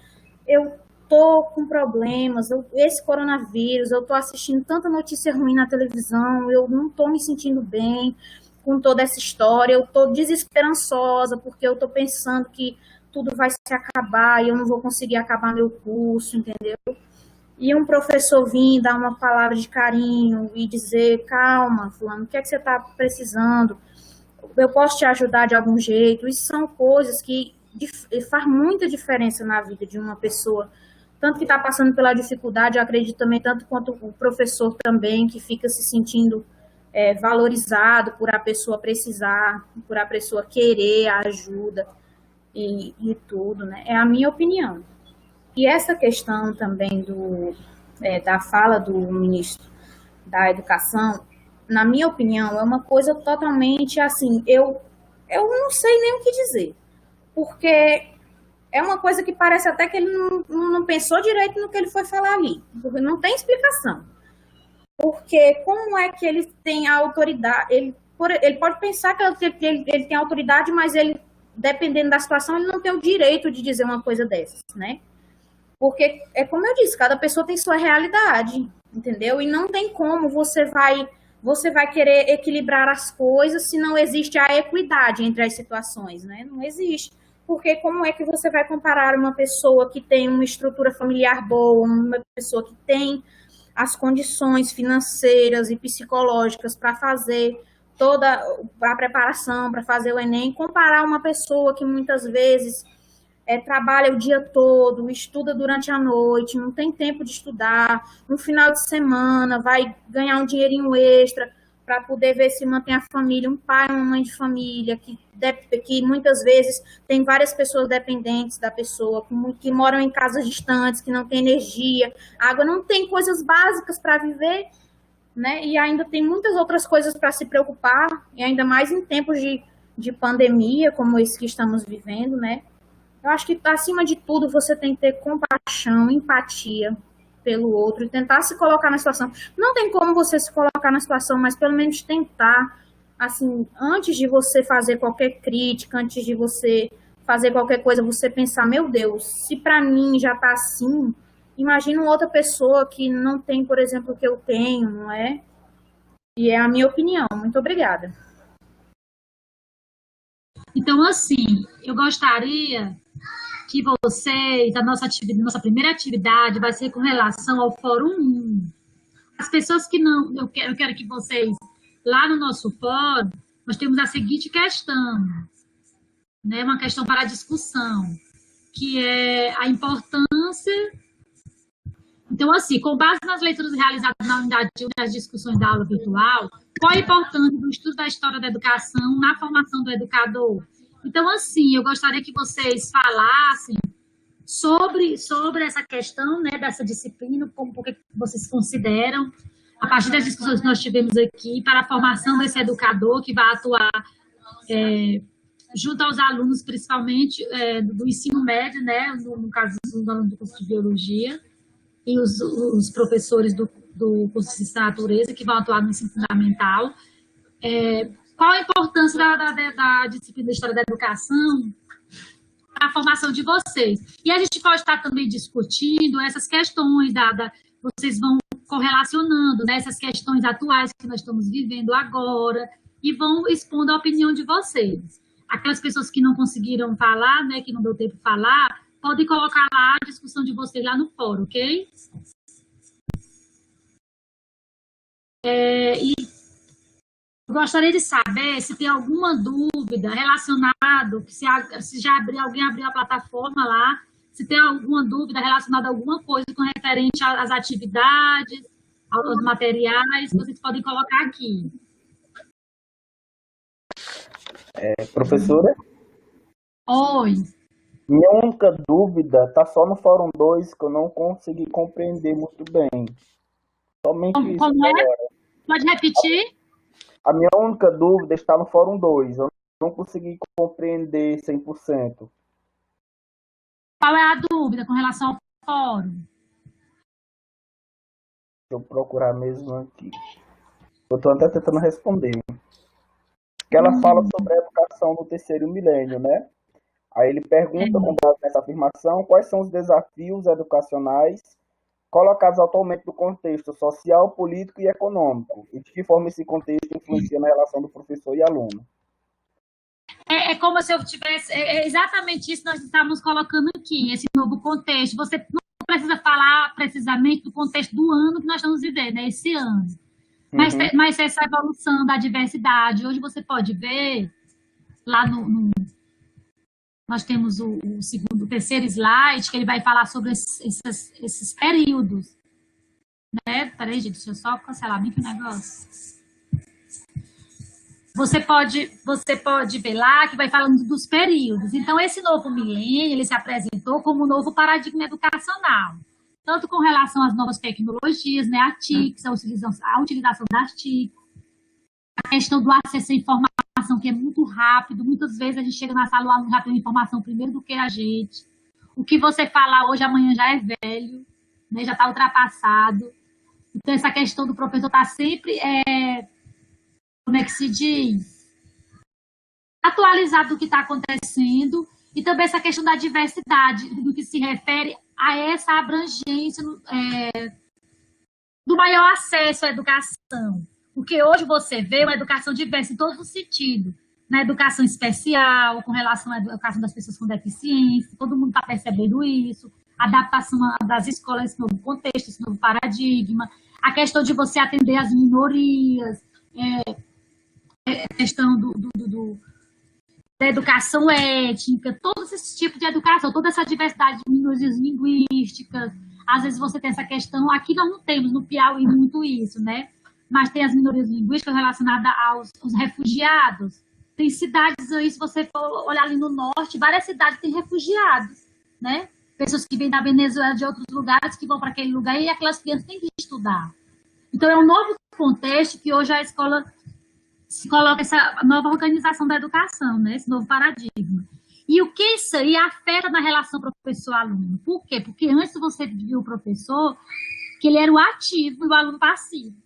eu estou com problemas, esse coronavírus, eu estou assistindo tanta notícia ruim na televisão, eu não estou me sentindo bem com toda essa história, eu estou desesperançosa, porque eu estou pensando que tudo vai se acabar e eu não vou conseguir acabar meu curso, entendeu? E um professor vir dar uma palavra de carinho e dizer, calma, fulano, o que é que você está precisando? Eu posso te ajudar de algum jeito? Isso são coisas que faz muita diferença na vida de uma pessoa, tanto que está passando pela dificuldade, eu acredito também, tanto quanto o professor também, que fica se sentindo valorizado por a pessoa precisar, por a pessoa querer a ajuda e tudo, né? É a minha opinião. E essa questão também da fala do ministro da Educação, na minha opinião, é uma coisa totalmente assim, eu não sei nem o que dizer, porque é uma coisa que parece até que ele não pensou direito no que ele foi falar ali, porque não tem explicação. Porque como é que ele tem a autoridade, ele pode pensar que ele tem autoridade, mas ele, dependendo da situação, ele não tem o direito de dizer uma coisa dessas, né? Porque, como eu disse, cada pessoa tem sua realidade, entendeu? E não tem como você vai você vai querer equilibrar as coisas se não existe a equidade entre as situações, né? Não existe. Porque como é que você vai comparar uma pessoa que tem uma estrutura familiar boa, uma pessoa que tem as condições financeiras e psicológicas para fazer toda a preparação, para fazer o Enem, comparar uma pessoa que muitas vezes trabalha o dia todo, estuda durante a noite, não tem tempo de estudar, no final de semana vai ganhar um dinheirinho extra para poder ver se mantém a família, um pai, uma mãe de família, que muitas vezes tem várias pessoas dependentes da pessoa, que moram em casas distantes, que não tem energia, água, não tem coisas básicas para viver, né? E ainda tem muitas outras coisas para se preocupar, e ainda mais em tempos de pandemia, como esse que estamos vivendo, né? Eu acho que, acima de tudo, você tem que ter compaixão, empatia pelo outro e tentar se colocar na situação. Não tem como você se colocar na situação, mas pelo menos tentar, assim, antes de você fazer qualquer crítica, antes de você fazer qualquer coisa, você pensar, meu Deus, se para mim já tá assim, imagina uma outra pessoa que não tem, por exemplo, o que eu tenho, não é? E é a minha opinião. Muito obrigada. Então, assim, eu gostaria que vocês, a nossa primeira atividade vai ser com relação ao Fórum 1. As pessoas que não, eu quero que vocês, lá no nosso fórum, nós temos a seguinte questão, né, uma questão para discussão, que é a importância. Então, assim, com base nas leituras realizadas na unidade 1 das discussões da aula virtual, qual a importância do estudo da história da educação na formação do educador? Então, assim, eu gostaria que vocês falassem sobre essa questão, né, dessa disciplina, porque vocês consideram, a partir das discussões que nós tivemos aqui, para a formação desse educador que vai atuar junto aos alunos, principalmente do ensino médio, né, no caso dos alunos do curso de Biologia, e os professores do curso de Ciência da Natureza, que vão atuar no ensino fundamental. Qual a importância da disciplina de História da Educação para a formação de vocês? E a gente pode estar também discutindo essas questões, vocês vão correlacionando, né, essas questões atuais que nós estamos vivendo agora e vão expondo a opinião de vocês. Aquelas pessoas que não conseguiram falar, né, que não deu tempo de falar, podem colocar lá a discussão de vocês lá no fórum, ok? E gostaria de saber se tem alguma dúvida relacionada, se alguém abriu a plataforma lá, se tem alguma dúvida relacionada a alguma coisa com referente às atividades, aos materiais, vocês podem colocar aqui. Professora? Oi. Minha única dúvida está só no Fórum 2, que eu não consegui compreender muito bem. Somente isso. Como é? Pode repetir? A minha única dúvida está no Fórum 2. Eu não consegui compreender 100%. Qual é a dúvida com relação ao fórum? Deixa eu procurar mesmo aqui. Eu estou até tentando responder. Que ela fala sobre a educação no terceiro milênio, né? Aí ele pergunta, com base nessa afirmação, quais são os desafios educacionais colocados atualmente no contexto social, político e econômico, e de que forma esse contexto influencia na relação do professor e aluno. É como se eu tivesse... É exatamente isso que nós estamos colocando aqui, esse novo contexto. Você não precisa falar precisamente do contexto do ano que nós estamos vivendo, né, esse ano. Mas essa evolução da diversidade, hoje você pode ver, lá nós temos o terceiro slide, que ele vai falar sobre esses períodos. Né? Peraí, gente, deixa eu só cancelar bem que o negócio. Você pode ver lá que vai falando dos períodos. Então, esse novo milênio, ele se apresentou como um novo paradigma educacional. Tanto com relação às novas tecnologias, né, a TICs, a utilização das TICs, a questão do acesso à informação, que é muito rápido, muitas vezes a gente chega na sala, o aluno já tem informação primeiro do que a gente. O que você falar hoje, amanhã já é velho, né, já está ultrapassado. Então, essa questão do professor está sempre, como é que se diz? Atualizado do que está acontecendo, e também essa questão da diversidade, do que se refere a essa abrangência do maior acesso à educação. Porque hoje você vê uma educação diversa em todos os sentidos. Na educação especial, com relação à educação das pessoas com deficiência, todo mundo está percebendo isso, adaptação das escolas a esse novo contexto, esse novo paradigma, a questão de você atender as minorias, a questão da educação étnica, todos esses tipos de educação, toda essa diversidade de minorias linguísticas. Às vezes você tem essa questão, aqui nós não temos no Piauí muito isso, né? Mas tem as minorias linguísticas relacionadas aos refugiados. Tem cidades aí, se você for olhar ali no norte, várias cidades têm refugiados, né? Pessoas que vêm da Venezuela, de outros lugares, que vão para aquele lugar e aquelas crianças têm que estudar. Então, é um novo contexto que hoje a escola se coloca essa nova organização da educação, né? Esse novo paradigma. E o que isso aí afeta na relação professor-aluno? Por quê? Porque antes você viu o professor que ele era o ativo e o aluno passivo.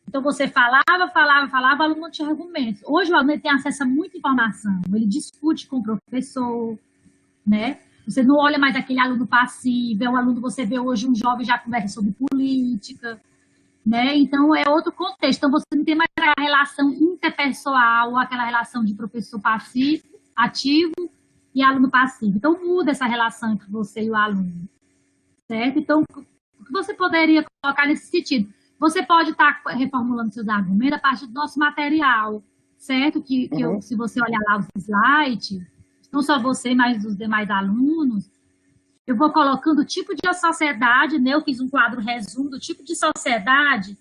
Então, você falava, o aluno não tinha argumentos. Hoje, o aluno tem acesso a muita informação. Ele discute com o professor, né? Você não olha mais aquele aluno passivo. É um aluno, você vê hoje um jovem já conversa sobre política, né? Então, é outro contexto. Então, você não tem mais a relação interpessoal, aquela relação de professor passivo, ativo e aluno passivo. Então, muda essa relação entre você e o aluno, certo? Então, o que você poderia colocar nesse sentido? Você pode estar reformulando seus argumentos a partir do nosso material, certo? Se você olhar lá os slides, não só você, mas os demais alunos, eu vou colocando o tipo de sociedade, né? Eu fiz um quadro resumo do tipo de sociedade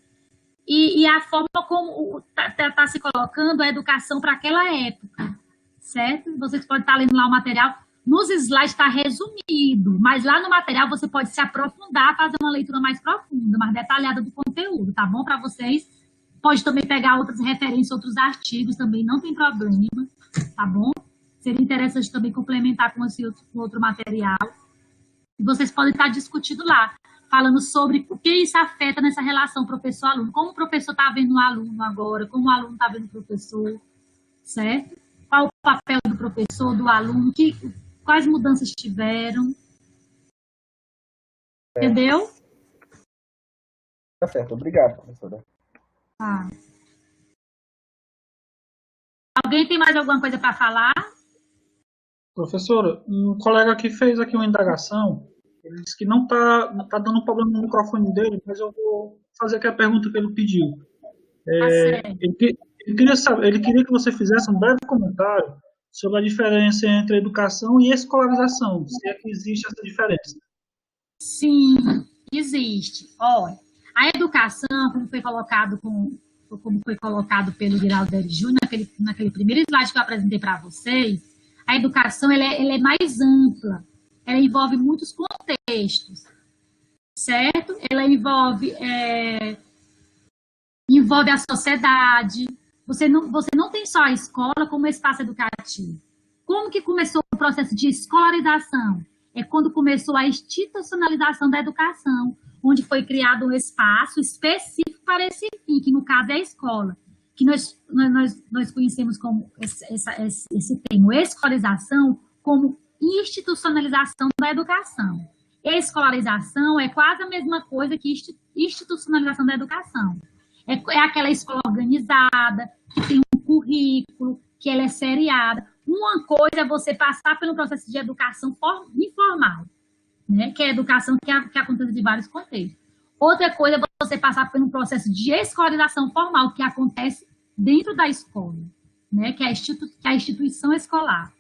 e a forma como está se colocando a educação para aquela época, certo? Vocês podem estar lendo lá o material. Nos slides está resumido, mas lá no material você pode se aprofundar, fazer uma leitura mais profunda, mais detalhada do conteúdo, tá bom? Para vocês, pode também pegar outras referências, outros artigos também, não tem problema, tá bom? Seria interessante também complementar com outro material. E vocês podem estar discutindo lá, falando sobre o que isso afeta nessa relação professor-aluno, como o professor está vendo o aluno agora, como o aluno está vendo o professor, certo? Qual o papel do professor, do aluno, quais mudanças tiveram. Entendeu? Tá certo, obrigado, professora. Ah. Alguém tem mais alguma coisa para falar? Professora, um colega aqui fez aqui uma indagação, ele disse que não tá dando problema no microfone dele, mas eu vou fazer aqui a pergunta que ele pediu. Ele queria que você fizesse um breve comentário sobre a diferença entre educação e escolarização, se é que existe essa diferença. Sim, existe. Olha, a educação, como foi colocado pelo Giraldo Dery Júnior, naquele primeiro slide que eu apresentei para vocês, a educação ela é mais ampla, ela envolve muitos contextos, certo? Ela envolve a sociedade. Você não tem só a escola como espaço educativo. Como que começou o processo de escolarização? É quando começou a institucionalização da educação, onde foi criado um espaço específico para esse fim, que no caso é a escola, que nós conhecemos como esse termo, escolarização, como institucionalização da educação. Escolarização é quase a mesma coisa que institucionalização da educação. É aquela escola organizada, que tem um currículo, que ela é seriada. Uma coisa é você passar pelo processo de educação informal, né? Que é a educação que acontece em vários contextos. Outra coisa é você passar por um processo de escolarização formal, que acontece dentro da escola, né? Que é a instituição escolar.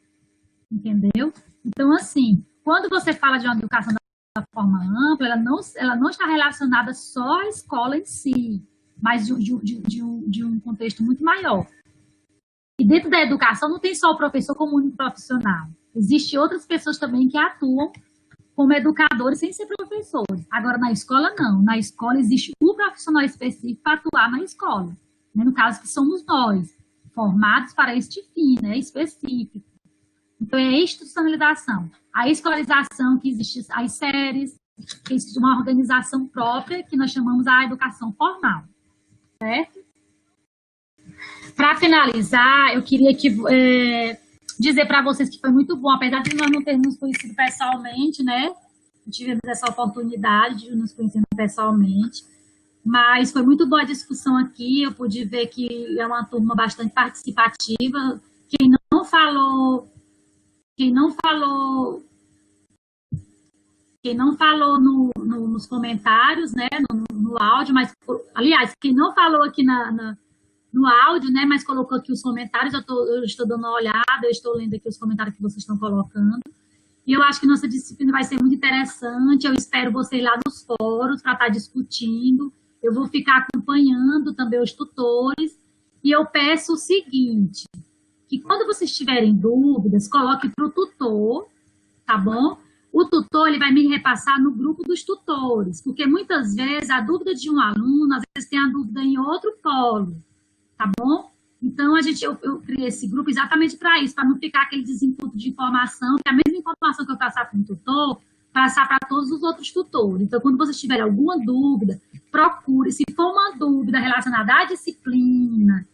Entendeu? Então, assim, quando você fala de uma educação da forma ampla, ela não está relacionada só à escola em si, mas de um contexto muito maior. E dentro da educação não tem só o professor como único profissional. Existem outras pessoas também que atuam como educadores sem ser professores. Agora, na escola, não. Na escola existe um profissional específico para atuar na escola. Né? No caso, que somos nós, formados para este fim, né? Específico. Então, é a institucionalização. A escolarização, que existe as séries, que existe uma organização própria, que nós chamamos a educação formal. Certo? Para finalizar, eu queria dizer para vocês que foi muito bom, apesar de nós não termos nos conhecido pessoalmente, né? Tivemos essa oportunidade de nos conhecer pessoalmente. Mas foi muito boa a discussão aqui, eu pude ver que é uma turma bastante participativa. Quem não falou nos comentários, né, no áudio, mas, aliás, quem não falou aqui no áudio, né, mas colocou aqui os comentários, eu estou dando uma olhada, eu estou lendo aqui os comentários que vocês estão colocando. E eu acho que nossa disciplina vai ser muito interessante, eu espero vocês lá nos fóruns para estar discutindo, eu vou ficar acompanhando também os tutores, e eu peço o seguinte, que quando vocês tiverem dúvidas, coloque para o tutor, tá bom? O tutor ele vai me repassar no grupo dos tutores, porque muitas vezes a dúvida de um aluno, às vezes tem a dúvida em outro polo, tá bom? Então, eu criei esse grupo exatamente para isso, para não ficar aquele desinput de informação, que a mesma informação que eu passar para um tutor, passar para todos os outros tutores. Então, quando vocês tiverem alguma dúvida, procure. Se for uma dúvida relacionada à disciplina,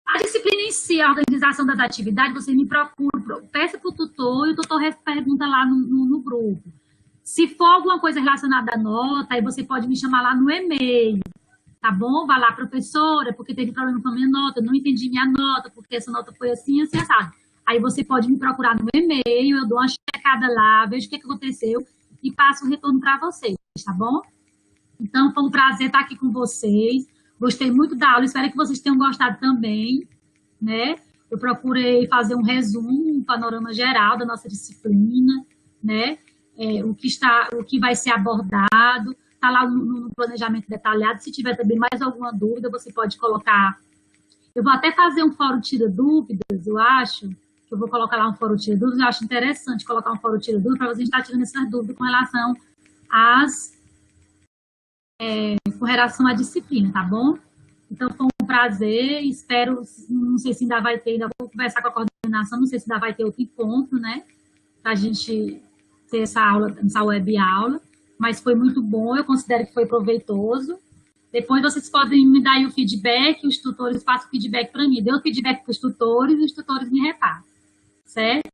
a disciplina em si, a organização das atividades, você me procura, peça para o tutor e o tutor pergunta lá no grupo. Se for alguma coisa relacionada à nota, aí você pode me chamar lá no e-mail, tá bom? Vai lá, professora, porque teve problema com a minha nota, não entendi minha nota, porque essa nota foi assim, assim, assado. Aí você pode me procurar no e-mail, eu dou uma checada lá, vejo o que aconteceu e passo o retorno para vocês, tá bom? Então, foi um prazer estar aqui com vocês. Gostei muito da aula, espero que vocês tenham gostado também, né? Eu procurei fazer um resumo, um panorama geral da nossa disciplina, né? O que vai ser abordado, está lá no planejamento detalhado. Se tiver também mais alguma dúvida, você pode colocar. Eu vou até fazer um fórum tira dúvidas, eu acho, que eu vou colocar lá um fórum tira dúvidas. Eu acho interessante colocar um fórum tira dúvidas para você estar tirando essas dúvidas com relação com relação à disciplina, tá bom? Então, foi um prazer, espero, não sei se ainda vai ter, ainda vou conversar com a coordenação, não sei se ainda vai ter outro encontro, né, para a gente ter essa web aula, mas foi muito bom, eu considero que foi proveitoso. Depois vocês podem me dar aí o feedback, os tutores passam o feedback para mim, dê o feedback para os tutores e os tutores me repassam, certo?